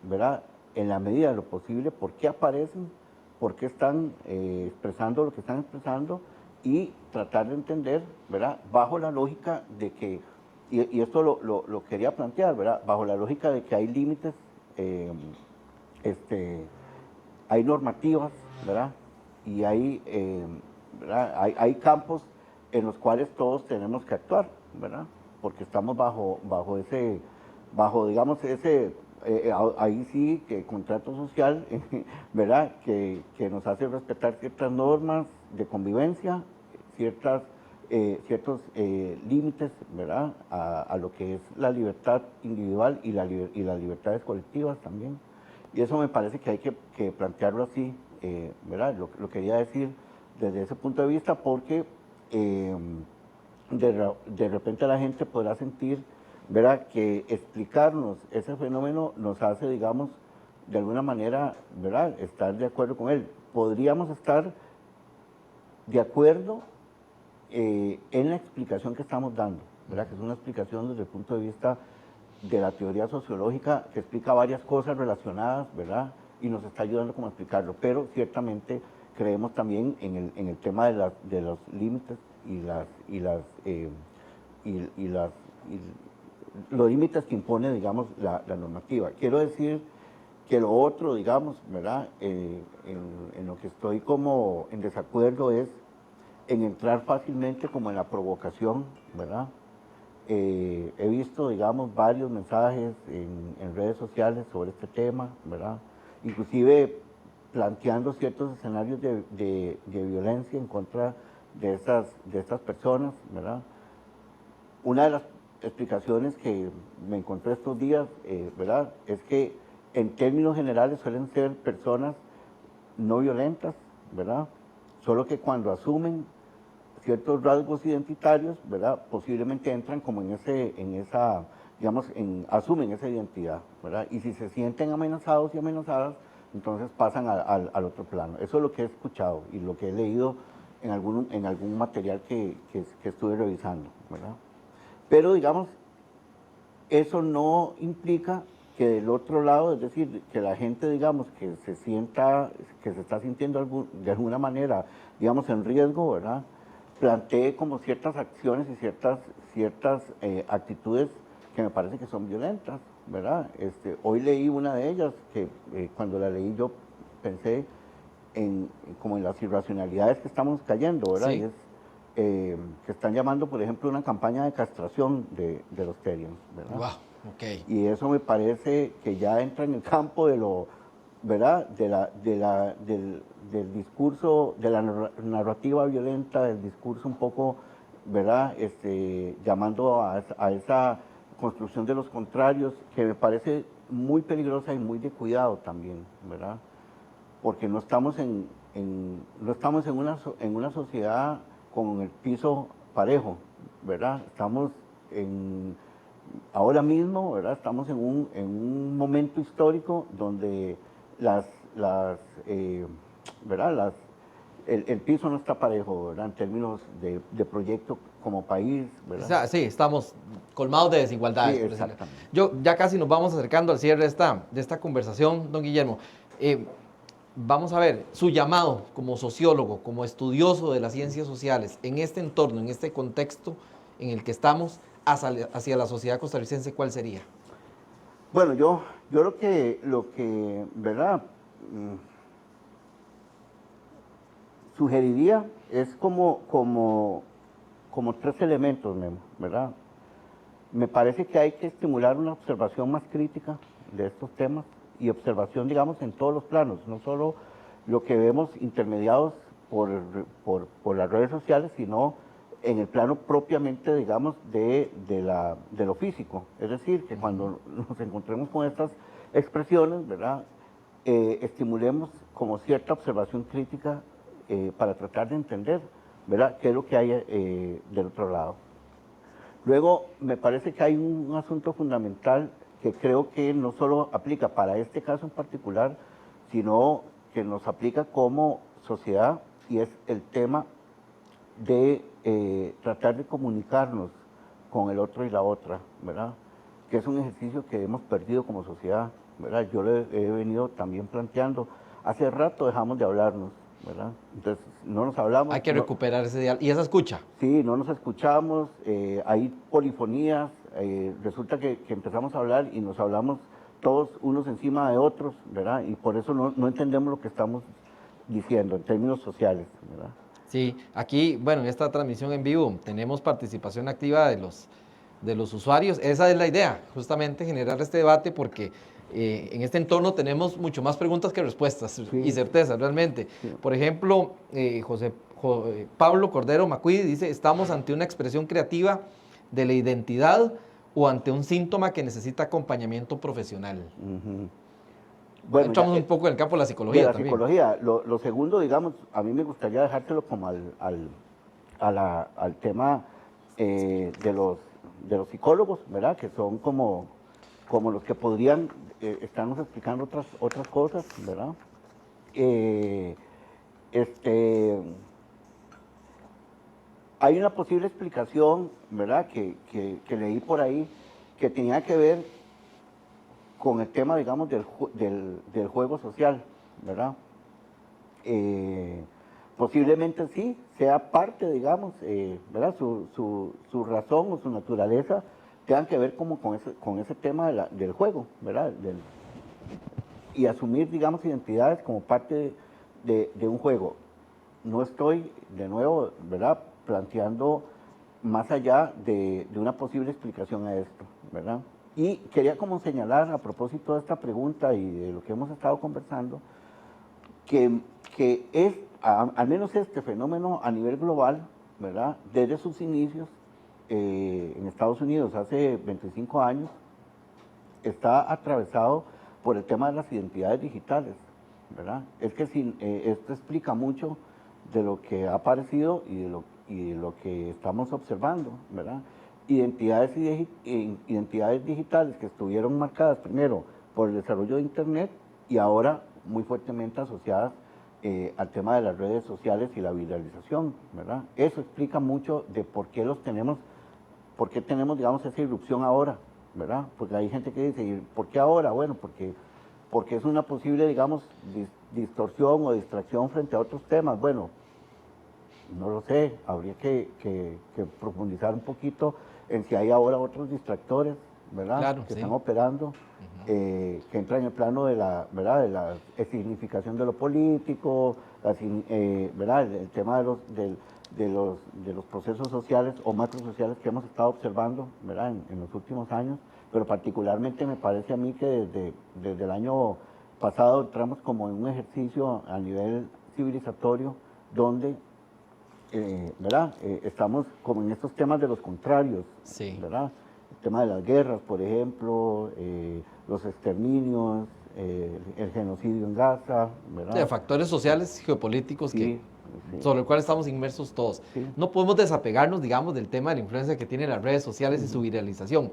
¿verdad? En la medida de lo posible, por qué aparecen, por qué están expresando lo que están expresando y tratar de entender, ¿verdad? Bajo la lógica de que, y esto lo quería plantear, ¿verdad? Bajo la lógica de que hay límites, hay normativas, ¿verdad? Y ¿verdad? Hay campos en los cuales todos tenemos que actuar, ¿verdad? Porque estamos digamos, ahí sí que contrato social, ¿verdad? Que nos hace respetar ciertas normas de convivencia, ciertos límites, ¿verdad? A lo que es la libertad individual y las libertades colectivas también. Y eso me parece que hay que plantearlo así, ¿verdad? Lo quería decir desde ese punto de vista porque de repente la gente podrá sentir, ¿verdad? Que explicarnos ese fenómeno nos hace, digamos, de alguna manera, ¿verdad? Estar de acuerdo con él. Podríamos estar de acuerdo en la explicación que estamos dando, ¿verdad? Que es una explicación desde el punto de vista de la teoría sociológica que explica varias cosas relacionadas, ¿verdad? Y nos está ayudando como a explicarlo, pero ciertamente creemos también en el tema de los límites los límites que impone, digamos, la normativa. Quiero decir que lo otro, digamos, ¿verdad? En lo que estoy como en desacuerdo es en entrar fácilmente como en la provocación, ¿verdad? He visto, digamos, varios mensajes en redes sociales sobre este tema, ¿verdad? Inclusive planteando ciertos escenarios de violencia en contra de estas personas, ¿verdad? Una de las explicaciones que me encontré estos días, ¿verdad? Es que en términos generales suelen ser personas no violentas, ¿verdad? Solo que cuando asumen ciertos rasgos identitarios, ¿verdad? Posiblemente entran como asumen esa identidad, ¿verdad? Y si se sienten amenazados y amenazadas, entonces pasan al otro plano. Eso es lo que he escuchado y lo que he leído en algún material que estuve revisando, ¿verdad? Pero, digamos, eso no implica que del otro lado, es decir, que la gente, digamos, que se está sintiendo de alguna manera, digamos, en riesgo, ¿verdad? Plantee como ciertas acciones y ciertas actitudes que me parece que son violentas, ¿verdad? Hoy leí una de ellas que cuando la leí yo pensé como en las irracionalidades que estamos cayendo, ¿verdad? Sí. Y es que están llamando, por ejemplo, una campaña de castración de los Therians, ¿verdad? Wow, ok. Y eso me parece que ya entra en el campo de lo, ¿verdad? Del discurso, de la narrativa violenta, del discurso un poco, ¿verdad? Llamando a esa construcción de los contrarios, que me parece muy peligrosa y muy de cuidado también, ¿verdad? Porque no estamos en una sociedad con el piso parejo, ¿verdad? Ahora mismo, ¿verdad? Estamos en un momento histórico donde ¿verdad? El piso no está parejo, ¿verdad? En términos de proyecto como país, ¿verdad? O sea, sí, estamos colmados de desigualdades. Sí, por decirlo. exactamente. Yo ya casi nos vamos acercando al cierre de esta conversación, don Guillermo. Vamos a ver, su llamado como sociólogo, como estudioso de las ciencias sociales, en este entorno, en este contexto en el que estamos, hacia la sociedad costarricense, ¿cuál sería? Bueno, yo lo que ¿verdad? Sugeriría es como tres elementos, Memo, ¿verdad? Me parece que hay que estimular una observación más crítica de estos temas y observación, digamos, en todos los planos, no solo lo que vemos intermediados por las redes sociales, sino en el plano propiamente, digamos, de lo físico. Es decir, que cuando nos encontremos con estas expresiones, ¿verdad?, estimulemos como cierta observación crítica para tratar de entender, ¿verdad?, qué es lo que hay del otro lado. Luego, me parece que hay un asunto fundamental que creo que no solo aplica para este caso en particular, sino que nos aplica como sociedad, y es el tema de tratar de comunicarnos con el otro y la otra, ¿verdad? Que es un ejercicio que hemos perdido como sociedad, ¿verdad? Yo le he venido también planteando, hace rato dejamos de hablarnos, ¿verdad? Entonces, no nos hablamos. Hay que recuperar ese diálogo. ¿Y esa escucha? Sí, no nos escuchamos, hay polifonías, resulta que empezamos a hablar y nos hablamos todos unos encima de otros, ¿verdad? Y por eso no entendemos lo que estamos diciendo en términos sociales, ¿verdad? Sí, aquí, bueno, en esta transmisión en vivo tenemos participación activa de los usuarios. Esa es la idea, justamente generar este debate porque en este entorno tenemos mucho más preguntas que respuestas Sí. y certezas realmente. Sí. Por ejemplo, Pablo Cordero Macuí dice, estamos ante una expresión creativa de la identidad o ante un síntoma que necesita acompañamiento profesional. Uh-huh. Bueno, entramos ya, un poco en el campo de la psicología de la también. psicología. Lo segundo, digamos, a mí me gustaría dejárselo como al tema de los psicólogos, ¿verdad? Que son como los que podrían estarnos explicando otras cosas, ¿verdad? Hay una posible explicación, ¿verdad?, que leí por ahí, que tenía que ver con el tema, digamos, del juego social, ¿verdad? Posiblemente sí, sea parte, digamos, ¿verdad? Su razón o su naturaleza tengan que ver como con ese tema del juego, ¿verdad? Y asumir, digamos, identidades como parte de un juego. No estoy, de nuevo, ¿verdad?, planteando más allá de una posible explicación a esto, ¿verdad? Y quería como señalar, a propósito de esta pregunta y de lo que hemos estado conversando, que es, al menos este fenómeno a nivel global, ¿verdad?, desde sus inicios, en Estados Unidos hace 25 años, está atravesado por el tema de las identidades digitales, ¿verdad? Es que esto explica mucho de lo que ha aparecido y de lo que estamos observando, ¿verdad? Identidades digitales que estuvieron marcadas primero por el desarrollo de Internet y ahora muy fuertemente asociadas al tema de las redes sociales y la viralización, ¿verdad? Eso explica mucho de por qué tenemos, digamos, esa irrupción ahora, ¿verdad? Porque hay gente que dice, ¿y por qué ahora? Bueno, porque es una posible, digamos, distorsión o distracción frente a otros temas. Bueno, no lo sé, habría que profundizar un poquito en si hay ahora otros distractores, ¿verdad?, claro, que sí, están operando, que entran en el plano de ¿verdad?, de la significación de lo político, ¿verdad?, el tema de los procesos sociales o macrosociales que hemos estado observando, ¿verdad?, en los últimos años, pero particularmente me parece a mí que desde el año pasado entramos como en un ejercicio a nivel civilizatorio donde ¿verdad? Estamos como en estos temas de los contrarios, sí, ¿verdad? El tema de las guerras, por ejemplo, los exterminios, el genocidio en Gaza, ¿verdad? de factores sociales, geopolíticos Sí, sobre el cual estamos inmersos todos. Sí. No podemos desapegarnos, digamos, del tema de la influencia que tienen las redes sociales y su viralización.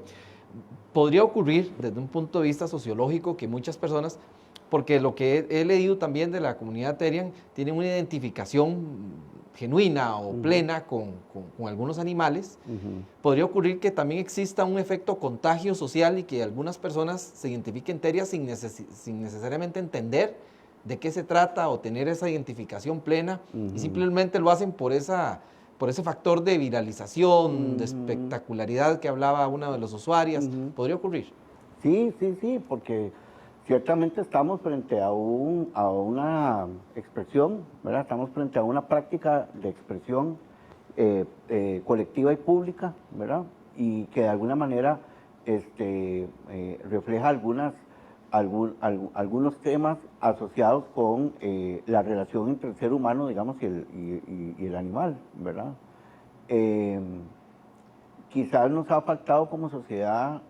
Podría ocurrir, desde un punto de vista sociológico, que muchas personas, porque lo que he leído también de la comunidad Terian, tienen una identificación genuina o plena con algunos animales, podría ocurrir que también exista un efecto contagio social y que algunas personas se identifiquen Terian sin necesariamente entender de qué se trata o tener esa identificación plena y simplemente lo hacen por ese factor de viralización, de espectacularidad que hablaba una de las usuarias. ¿Podría ocurrir? Sí, porque ciertamente estamos frente a una expresión, ¿verdad? Estamos frente a una práctica de expresión colectiva y pública, ¿verdad? Y que de alguna manera refleja algunas algunos temas asociados con la relación entre el ser humano, digamos, y el animal, ¿verdad? Quizás nos ha faltado como sociedad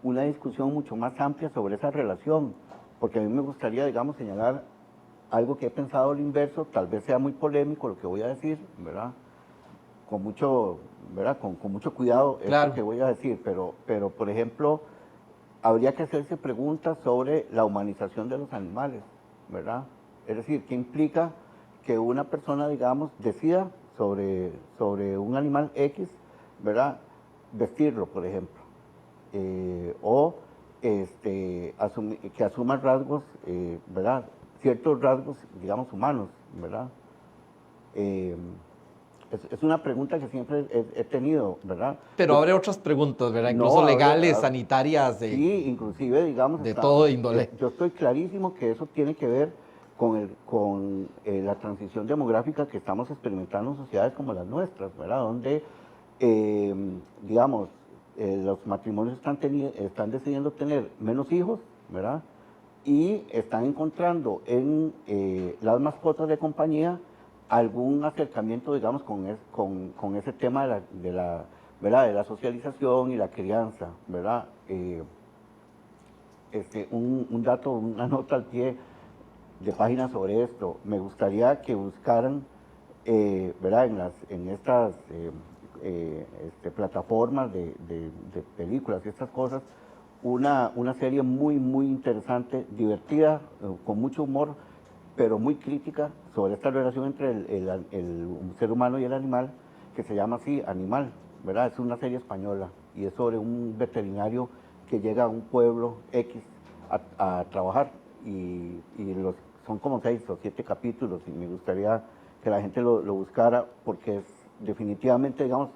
una discusión mucho más amplia sobre esa relación, porque a mí me gustaría, digamos, señalar algo que he pensado al inverso, tal vez sea muy polémico lo que voy a decir, ¿verdad? Con mucho, ¿verdad? Con mucho cuidado Claro. esto que voy a decir, pero por ejemplo, habría que hacerse preguntas sobre la humanización de los animales, ¿verdad? Es decir, ¿qué implica que una persona, digamos, decida sobre un animal X, ¿verdad? Vestirlo, por ejemplo, o que asuma rasgos, ¿verdad? Ciertos rasgos, digamos, humanos, ¿verdad? Es una pregunta que siempre he tenido, ¿verdad? Pero habrá otras preguntas, ¿verdad? No, Incluso legales, habría- sanitarias, Sí, inclusive, digamos, de todo índole. yo estoy clarísimo que eso tiene que ver con la transición demográfica que estamos experimentando en sociedades como las nuestras, ¿verdad? Donde, digamos, los matrimonios están decidiendo tener menos hijos, ¿verdad? Y están encontrando en las mascotas de compañía algún acercamiento, digamos, con ese tema ¿verdad? De la socialización y la crianza, ¿verdad? Un dato, una nota al pie de página sobre esto. Me gustaría que buscaran, ¿verdad? En estas plataformas de películas y estas cosas, una serie muy, muy interesante, divertida, con mucho humor, pero muy crítica sobre esta relación entre el ser humano y el animal, que se llama así, Animal, ¿verdad? Es una serie española y es sobre un veterinario que llega a un pueblo X a trabajar son como 6 o 7 capítulos y me gustaría que la gente lo buscara porque definitivamente, digamos,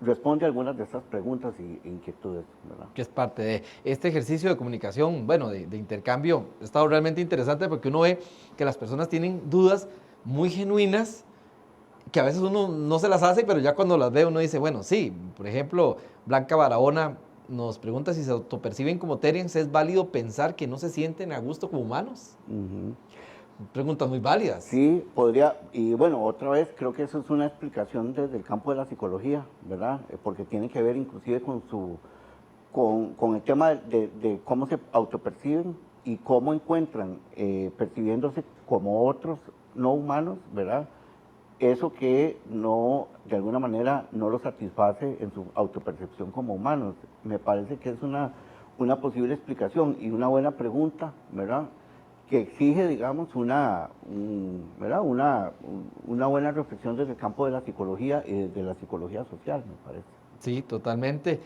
responde a algunas de estas preguntas e inquietudes, ¿verdad? Que es parte de este ejercicio de comunicación, bueno, de intercambio. Ha estado realmente interesante porque uno ve que las personas tienen dudas muy genuinas que a veces uno no se las hace, pero ya cuando las ve uno dice, bueno, sí. Por ejemplo, Blanca Barahona nos pregunta si se autoperciben como Terians, ¿es válido pensar que no se sienten a gusto como humanos? Preguntas muy válidas. Sí, podría, y bueno, otra vez creo que eso es una explicación desde el campo de la psicología, ¿verdad? Porque tiene que ver inclusive con el tema de cómo se autoperciben y cómo encuentran, percibiéndose como otros no humanos, ¿verdad? Eso que no, de alguna manera, no los satisface en su autopercepción como humanos. Me parece que es una posible explicación y una buena pregunta, ¿verdad? Que exige, digamos, ¿verdad? Una buena reflexión desde el campo de la psicología y desde la psicología social, me parece. Sí, totalmente.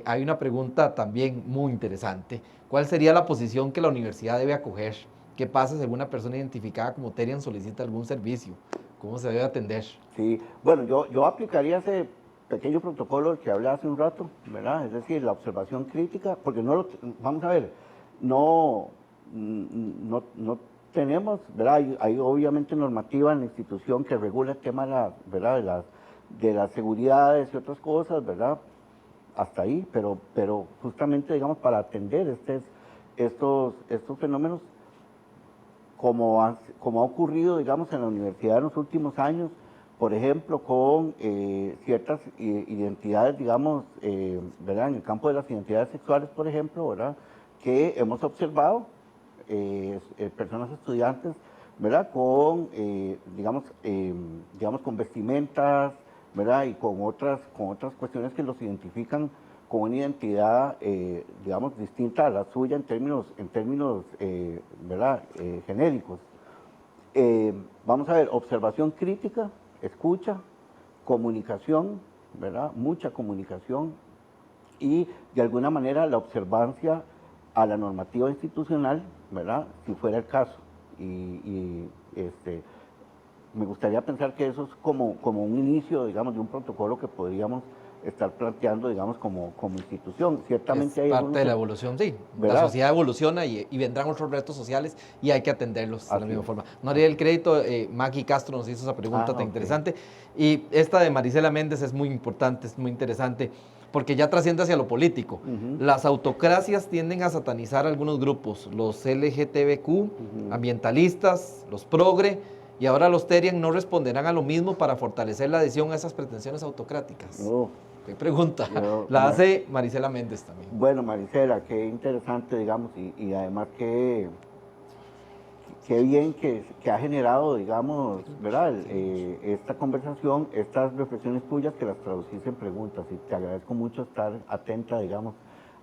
Hay una pregunta también muy interesante. ¿Cuál sería la posición que la universidad debe acoger? ¿Qué pasa si alguna persona identificada como Terian solicita algún servicio? ¿Cómo se debe atender? Sí, bueno, yo aplicaría ese pequeño protocolo que hablé hace un rato, ¿verdad? Es decir, la observación crítica, porque vamos a ver, no tenemos, ¿verdad? Hay obviamente normativa en la institución que regula el tema ¿verdad? De las seguridades y otras cosas, ¿verdad? Hasta ahí, pero justamente, digamos, para atender estos fenómenos, como ha ocurrido, digamos, en la universidad en los últimos años, por ejemplo, con ciertas identidades, digamos, ¿verdad? En el campo de las identidades sexuales, por ejemplo, ¿verdad? Que hemos observado personas estudiantes, ¿verdad? Digamos, con vestimentas, ¿verdad? Y con otras cuestiones que los identifican con una identidad, digamos, distinta a la suya en términos ¿verdad? Genéricos. Vamos a ver, observación crítica, escucha, comunicación, ¿verdad? Mucha comunicación y de alguna manera la observancia a la normativa institucional, ¿verdad? Si fuera el caso. Me gustaría pensar que eso es como un inicio, digamos, de un protocolo que podríamos estar planteando, digamos, como institución. Ciertamente hay parte de la evolución, sí. ¿verdad? La sociedad evoluciona y vendrán otros retos sociales y hay que atenderlos de la misma es. forma. No haría el crédito, Maggie Castro nos hizo esa pregunta tan okay. interesante. Y esta de Marisela Méndez es muy importante, es muy interesante. porque ya trasciende hacia lo político. Ujú. Las autocracias tienden a satanizar a algunos grupos, los LGTBQ, ambientalistas, los progre, y ahora los Terian no responderán a lo mismo para fortalecer la adhesión a esas pretensiones autocráticas. No, ¿Qué pregunta? yo- La hace Marisela Méndez también. Bueno, Marisela, qué interesante, digamos, y además qué bien que ha generado, digamos, ¿verdad? Esta conversación, estas reflexiones tuyas que las traducís en preguntas, y te agradezco mucho estar atenta, digamos,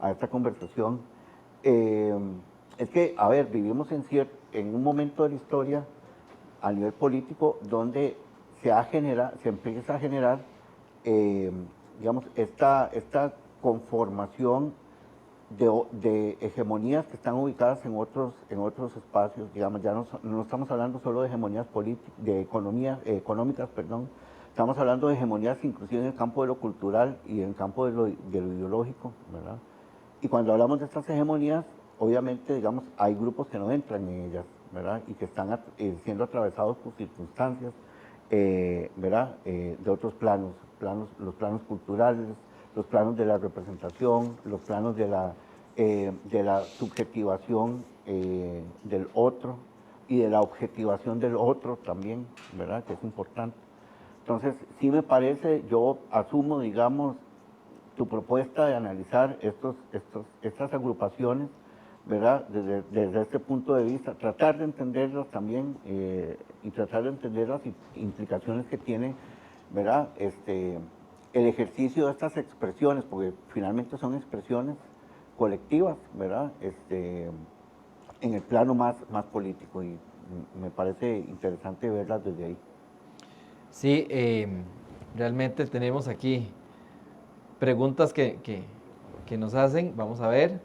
a esta conversación. Es que, a ver, vivimos en un momento de la historia a nivel político donde se empieza a generar, digamos, esta conformación de hegemonías que están ubicadas en otros espacios, digamos, ya no estamos hablando solo de hegemonías de económicas, perdón, estamos hablando de hegemonías inclusive en el campo de lo cultural y en el campo de lo ideológico, ¿verdad? Y cuando hablamos de estas hegemonías, obviamente, digamos, hay grupos que no entran en ellas, ¿verdad? Y que están siendo atravesados por circunstancias, ¿verdad? De otros los planos culturales, los planos de la representación, los planos de la subjetivación del otro y de la objetivación del otro también, ¿verdad? Que es importante. Entonces, sí me parece, yo asumo, digamos, tu propuesta de analizar estas agrupaciones, ¿verdad? Desde este punto de vista, tratar de entenderlas también y tratar de entender las implicaciones que tiene, ¿verdad? El ejercicio de estas expresiones, porque finalmente son expresiones colectivas, ¿verdad? En el plano más político, y me parece interesante verlas desde ahí. Sí, realmente tenemos aquí preguntas que nos hacen, vamos a ver.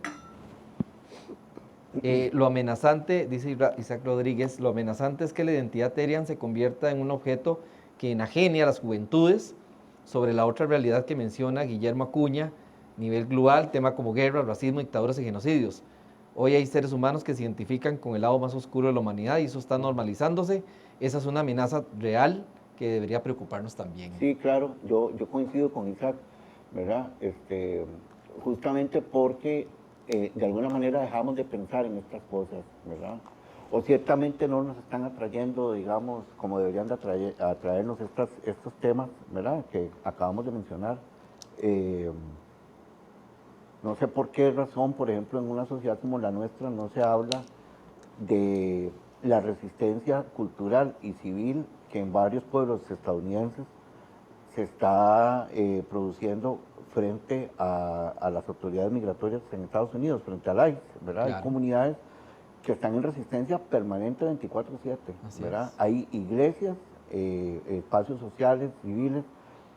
Lo amenazante, dice Isaac Rodríguez, lo amenazante es que la identidad terian se convierta en un objeto que enajene a las juventudes sobre la otra realidad que menciona Guillermo Acuña, nivel global, tema como guerra, racismo, dictaduras y genocidios. Hoy hay seres humanos que se identifican con el lado más oscuro de la humanidad y eso está normalizándose. Esa es una amenaza real que debería preocuparnos también. Sí, claro, yo coincido con Isaac, ¿verdad? Justamente porque de alguna manera dejamos de pensar en estas cosas, ¿verdad? O ciertamente no nos están atrayendo, digamos, como deberían de atraernos estos temas, ¿verdad? Que acabamos de mencionar. No sé por qué razón, por ejemplo, en una sociedad como la nuestra no se habla de la resistencia cultural y civil que en varios pueblos estadounidenses se está produciendo frente a las autoridades migratorias en Estados Unidos, frente al ICE, ¿verdad? Claro. Hay comunidades que están en resistencia permanente 24/7, ¿verdad? Es. Hay iglesias, espacios sociales, civiles,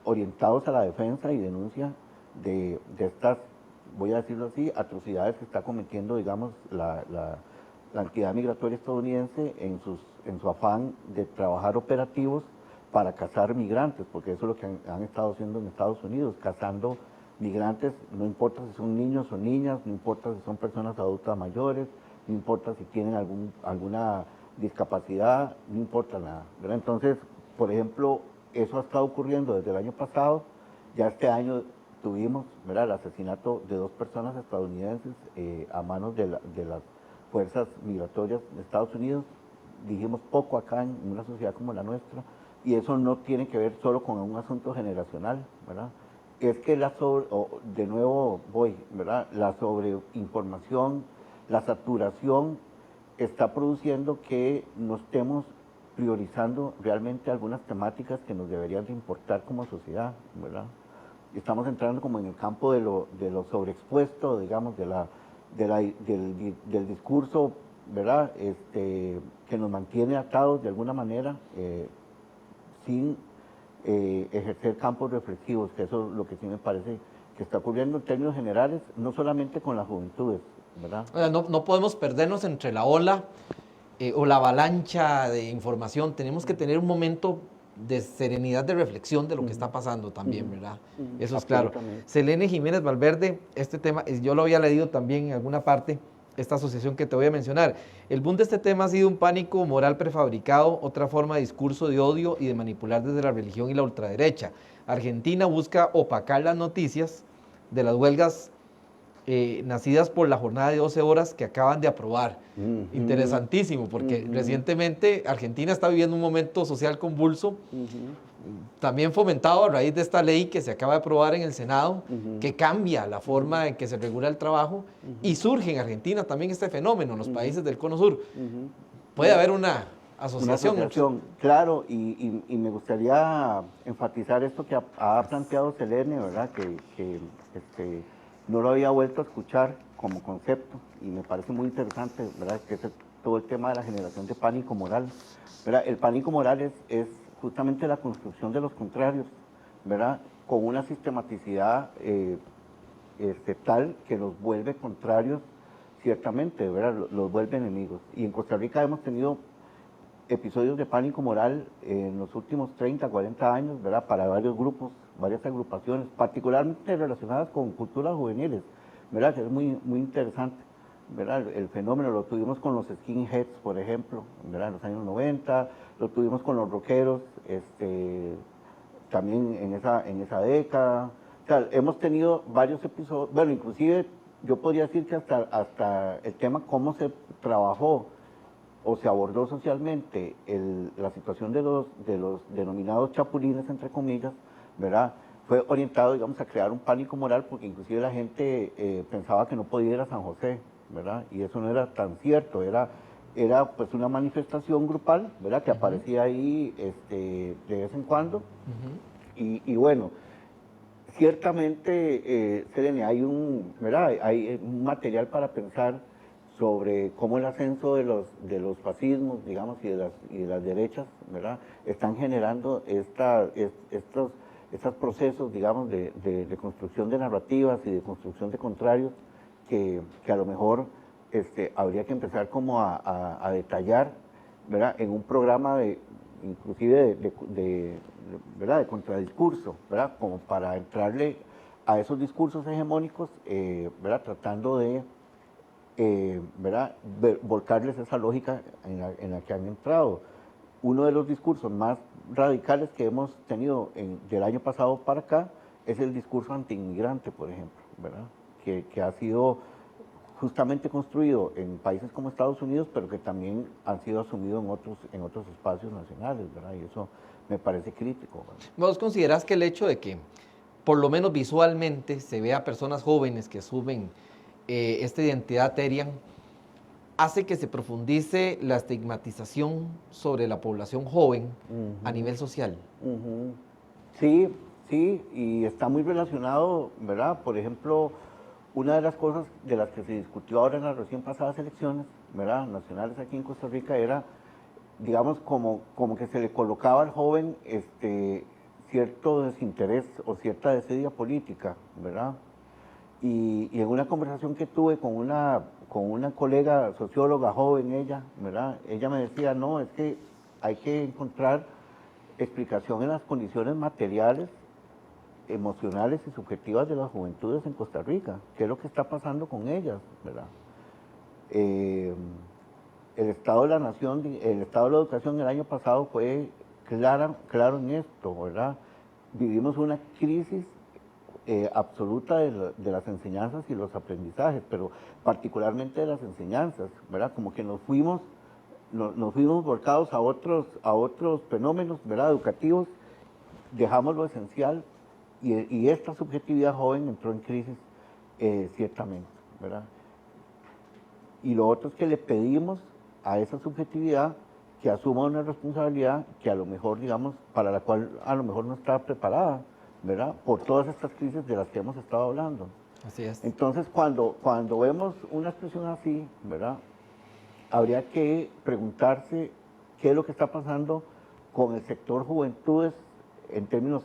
orientados a la defensa y denuncia de estas, voy a decirlo así, atrocidades que está cometiendo, digamos, la entidad migratoria estadounidense en su afán de trabajar operativos para cazar migrantes, porque eso es lo que han estado haciendo en Estados Unidos, cazando migrantes, no importa si son niños o niñas, no importa si son personas adultas mayores, no importa si tienen alguna discapacidad, no importa nada, ¿verdad? Entonces, por ejemplo, eso ha estado ocurriendo desde el año pasado, ya este año tuvimos, ¿verdad?, el asesinato de 2 personas estadounidenses a manos de las fuerzas migratorias de Estados Unidos. Dijimos poco acá en una sociedad como la nuestra, y eso no tiene que ver solo con un asunto generacional, ¿verdad? Es que de nuevo voy, ¿verdad? La sobreinformación, la saturación está produciendo que no estemos priorizando realmente algunas temáticas que nos deberían de importar como sociedad, ¿verdad? Estamos entrando como en el campo de lo sobreexpuesto, digamos, del discurso, ¿verdad? Que nos mantiene atados de alguna manera sin ejercer campos reflexivos, que eso es lo que sí me parece que está ocurriendo en términos generales, no solamente con las juventudes, ¿verdad? No podemos perdernos entre la ola o la avalancha de información. Tenemos que tener un momento de serenidad, de reflexión de lo que está pasando también, ¿verdad? Eso es claro. Selene Jiménez Valverde, este tema, yo lo había leído también en alguna parte, esta asociación que te voy a mencionar. El boom de este tema ha sido un pánico moral prefabricado, otra forma de discurso de odio y de manipular desde la religión y la ultraderecha. Argentina busca opacar las noticias de las huelgas nacidas por la jornada de 12 horas que acaban de aprobar. Interesantísimo, porque recientemente Argentina está viviendo un momento social convulso, también fomentado a raíz de esta ley que se acaba de aprobar en el Senado, que cambia la forma en que se regula el trabajo, y surge en Argentina también este fenómeno en los países del Cono Sur. Puede haber una asociación. Una asociación, claro, y me gustaría enfatizar esto que ha planteado Selene, ¿verdad? Que no lo había vuelto a escuchar como concepto, y me parece muy interesante, ¿verdad? Que es todo el tema de la generación de pánico moral, ¿verdad? El pánico moral es justamente la construcción de los contrarios, ¿verdad? Con una sistematicidad tal que los vuelve contrarios, ciertamente, ¿verdad? Los vuelve enemigos. Y en Costa Rica hemos tenido episodios de pánico moral en los últimos 30, 40 años, ¿verdad? Para varios grupos, varias agrupaciones, particularmente relacionadas con culturas juveniles, ¿verdad? Que es muy, muy interesante, ¿verdad? El fenómeno lo tuvimos con los skinheads, por ejemplo, ¿verdad? En los años 90, lo tuvimos con los rockeros, también en esa década. O sea, hemos tenido varios episodios, bueno, inclusive yo podría decir que hasta el tema cómo se trabajó o se abordó socialmente la situación de los denominados chapulines, entre comillas, ¿verdad? Fue orientado, digamos, a crear un pánico moral, porque inclusive la gente pensaba que no podía ir a San José, ¿verdad? Y eso no era tan cierto, era pues una manifestación grupal, ¿verdad? Que aparecía ahí de vez en cuando. Y bueno, ciertamente, Selene, ¿verdad? Hay un material para pensar sobre cómo el ascenso de los fascismos, digamos, y de las derechas, ¿verdad? Están generando estos procesos, digamos, de construcción de narrativas y de construcción de contrarios que a lo mejor habría que empezar como a detallar, ¿verdad? En un programa inclusive ¿verdad? De contradiscurso, ¿verdad? Como para entrarle a esos discursos hegemónicos, ¿verdad? Tratando de ¿verdad? Volcarles esa lógica en la que han entrado. Uno de los discursos más radicales que hemos tenido del año pasado para acá es el discurso antiinmigrante, por ejemplo, ¿verdad? Que ha sido justamente construido en países como Estados Unidos, pero que también han sido asumidos en otros espacios nacionales, ¿verdad? Y eso me parece crítico, ¿verdad? ¿Vos considerás que el hecho de que, por lo menos visualmente, se vea personas jóvenes que asumen esta identidad Terian, hace que se profundice la estigmatización sobre la población joven a nivel social? Sí, sí, y está muy relacionado, ¿verdad? Por ejemplo, una de las cosas de las que se discutió ahora en las recién pasadas elecciones, ¿verdad? Nacionales aquí en Costa Rica era, digamos, como que se le colocaba al joven cierto desinterés o cierta desidia política, ¿verdad? Y en una conversación que tuve con una colega socióloga joven, ¿verdad? Ella me decía, no, es que hay que encontrar explicación en las condiciones materiales, emocionales y subjetivas de las juventudes en Costa Rica. ¿Qué es lo que está pasando con ellas, verdad? El Estado de la Nación, el Estado de la Educación el año pasado fue claro en esto, ¿verdad? Vivimos una crisis absoluta de las enseñanzas y los aprendizajes, pero particularmente de las enseñanzas, ¿verdad? Como que nos fuimos volcados a otros fenómenos, ¿verdad? Educativos, dejamos lo esencial y esta subjetividad joven entró en crisis ciertamente, ¿verdad? Y lo otro es que le pedimos a esa subjetividad que asuma una responsabilidad que a lo mejor, digamos, para la cual a lo mejor no está preparada, ¿verdad? Por todas estas crisis de las que hemos estado hablando. Así es. Entonces, cuando vemos una expresión así, ¿verdad? Habría que preguntarse qué es lo que está pasando con el sector juventudes en términos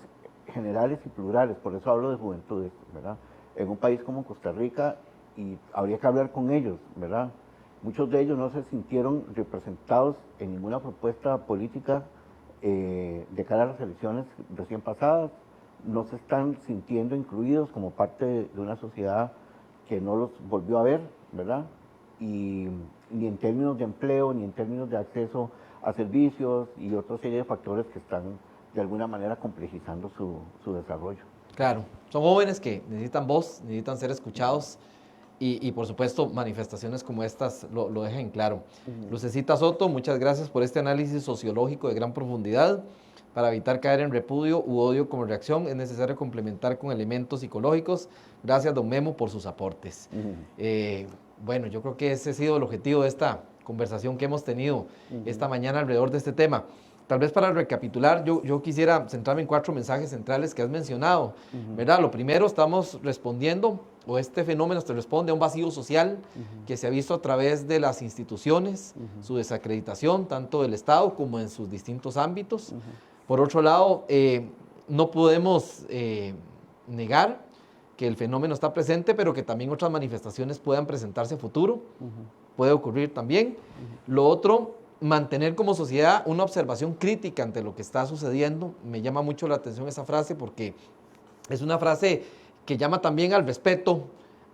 generales y plurales, por eso hablo de juventudes, ¿verdad? En un país como Costa Rica, y habría que hablar con ellos, ¿verdad? Muchos de ellos no se sintieron representados en ninguna propuesta política de cara a las elecciones recién pasadas, no se están sintiendo incluidos como parte de una sociedad que no los volvió a ver, ¿verdad? Y ni en términos de empleo, ni en términos de acceso a servicios y otra serie de factores que están de alguna manera complejizando su desarrollo. Claro. Son jóvenes que necesitan voz, necesitan ser escuchados y por supuesto manifestaciones como estas lo dejan claro. Lucecita Soto, muchas gracias por este análisis sociológico de gran profundidad. Para evitar caer en repudio u odio como reacción, es necesario complementar con elementos psicológicos. Gracias, don Memo, por sus aportes. Bueno, yo creo que ese ha sido el objetivo de esta conversación que hemos tenido esta mañana alrededor de este tema. Tal vez para recapitular, yo quisiera centrarme en 4 mensajes centrales que has mencionado, ¿verdad? Lo primero, estamos respondiendo, o este fenómeno se responde a un vacío social que se ha visto a través de las instituciones, su desacreditación, tanto del Estado como en sus distintos ámbitos. Por otro lado, no podemos negar que el fenómeno está presente, pero que también otras manifestaciones puedan presentarse a futuro, puede ocurrir también. Lo otro, mantener como sociedad una observación crítica ante lo que está sucediendo. Me llama mucho la atención esa frase porque es una frase que llama también al respeto,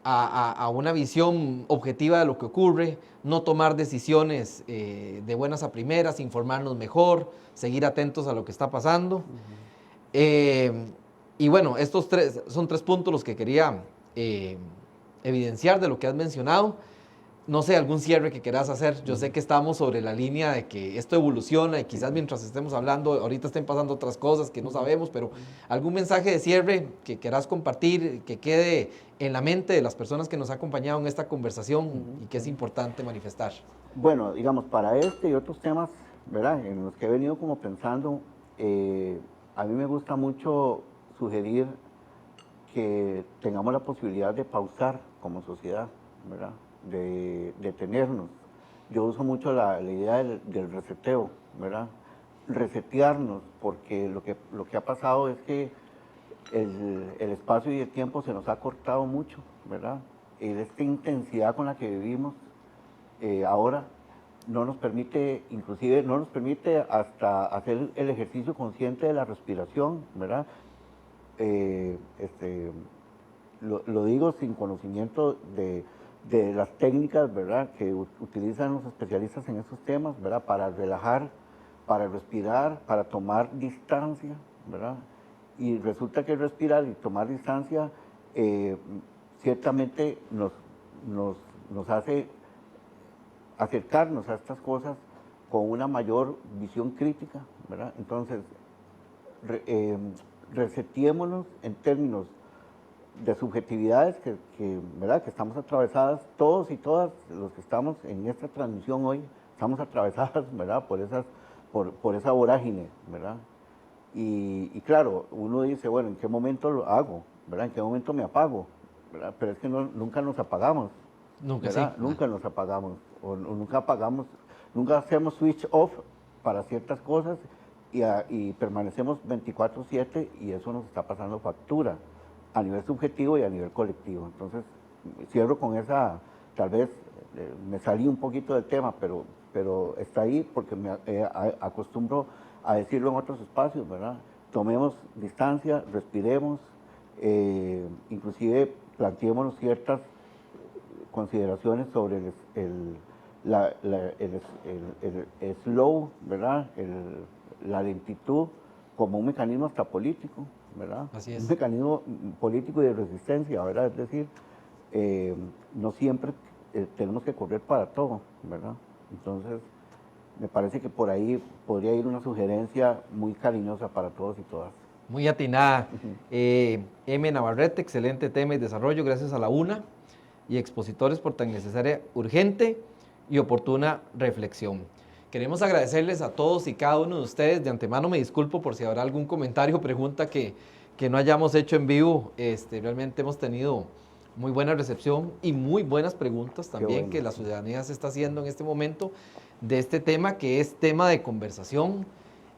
a una visión objetiva de lo que ocurre, no tomar decisiones de buenas a primeras, informarnos mejor, seguir atentos a lo que está pasando. Y bueno, estos son 3 puntos los que quería evidenciar de lo que has mencionado. No sé, algún cierre que quieras hacer. Yo sé que estamos sobre la línea de que esto evoluciona y quizás mientras estemos hablando, ahorita estén pasando otras cosas que no sabemos, pero algún mensaje de cierre que quieras compartir, que quede en la mente de las personas que nos han acompañado en esta conversación y que es importante manifestar. Bueno, digamos, para este y otros temas, ¿verdad?, en los que he venido como pensando, a mí me gusta mucho sugerir que tengamos la posibilidad de pausar como sociedad, ¿verdad?, de detenernos. Yo uso mucho la idea del reseteo, ¿verdad? Resetearnos, porque lo que ha pasado es que el espacio y el tiempo se nos ha cortado mucho, ¿verdad? Esta intensidad con la que vivimos ahora no nos permite, inclusive no nos permite hasta hacer el ejercicio consciente de la respiración, ¿verdad? Lo digo sin conocimiento de las técnicas, ¿verdad?, que utilizan los especialistas en esos temas, ¿verdad?, para relajar, para respirar, para tomar distancia, ¿verdad? Y resulta que respirar y tomar distancia ciertamente nos hace acercarnos a estas cosas con una mayor visión crítica, ¿verdad? Entonces, reseteémonos en términos de subjetividades ¿verdad?, que estamos atravesadas, todos y todas los que estamos en esta transmisión hoy, estamos atravesadas, ¿verdad?, por esa vorágine, ¿verdad? Y claro, uno dice, bueno, ¿en qué momento lo hago? ¿Verdad? ¿En qué momento me apago? ¿Verdad? Pero es que nunca nos apagamos. Nunca, ¿verdad? sí. Nunca nos apagamos, o nunca apagamos, nunca hacemos switch off para ciertas cosas y permanecemos 24/7 y eso nos está pasando factura a nivel subjetivo y a nivel colectivo. Entonces, cierro con esa, tal vez me salí un poquito del tema, pero está ahí porque me acostumbro a decirlo en otros espacios, ¿verdad? Tomemos distancia, respiremos, inclusive planteémonos ciertas consideraciones sobre el slow, ¿verdad?, la lentitud como un mecanismo hasta político, ¿verdad? Así es. Un mecanismo político y de resistencia, ¿verdad? Es decir, no siempre tenemos que correr para todo, ¿verdad? Entonces, me parece que por ahí podría ir una sugerencia muy cariñosa para todos y todas. Muy atinada. M. Navarrete, excelente tema y desarrollo, gracias a la UNA y expositores por tan necesaria, urgente y oportuna reflexión. Queremos agradecerles a todos y cada uno de ustedes. De antemano me disculpo por si habrá algún comentario o pregunta que no hayamos hecho en vivo. Realmente hemos tenido muy buena recepción y muy buenas preguntas también bueno, que la ciudadanía se está haciendo en este momento de este tema que es tema de conversación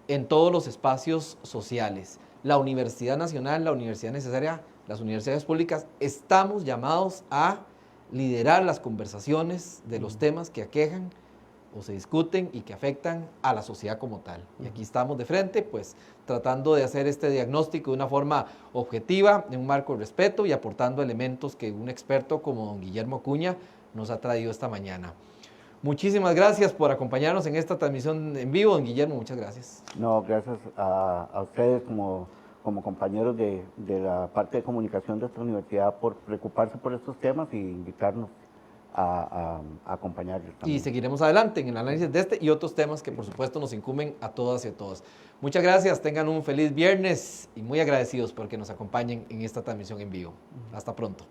en todos los espacios sociales. La Universidad Nacional, la Universidad Necesaria, las universidades públicas, estamos llamados a liderar las conversaciones de los temas que aquejan o se discuten y que afectan a la sociedad como tal. Y aquí estamos de frente, pues, tratando de hacer este diagnóstico de una forma objetiva, en un marco de respeto y aportando elementos que un experto como don Guillermo Acuña nos ha traído esta mañana. Muchísimas gracias por acompañarnos en esta transmisión en vivo, don Guillermo, muchas gracias. No, gracias a ustedes como como compañeros de la parte de comunicación de esta universidad por preocuparse por estos temas y invitarnos a acompañarles también. Y seguiremos adelante en el análisis de este y otros temas que por supuesto nos incumben a todas y a todos. Muchas gracias, tengan un feliz viernes y muy agradecidos por que nos acompañen en esta transmisión en vivo. Hasta pronto.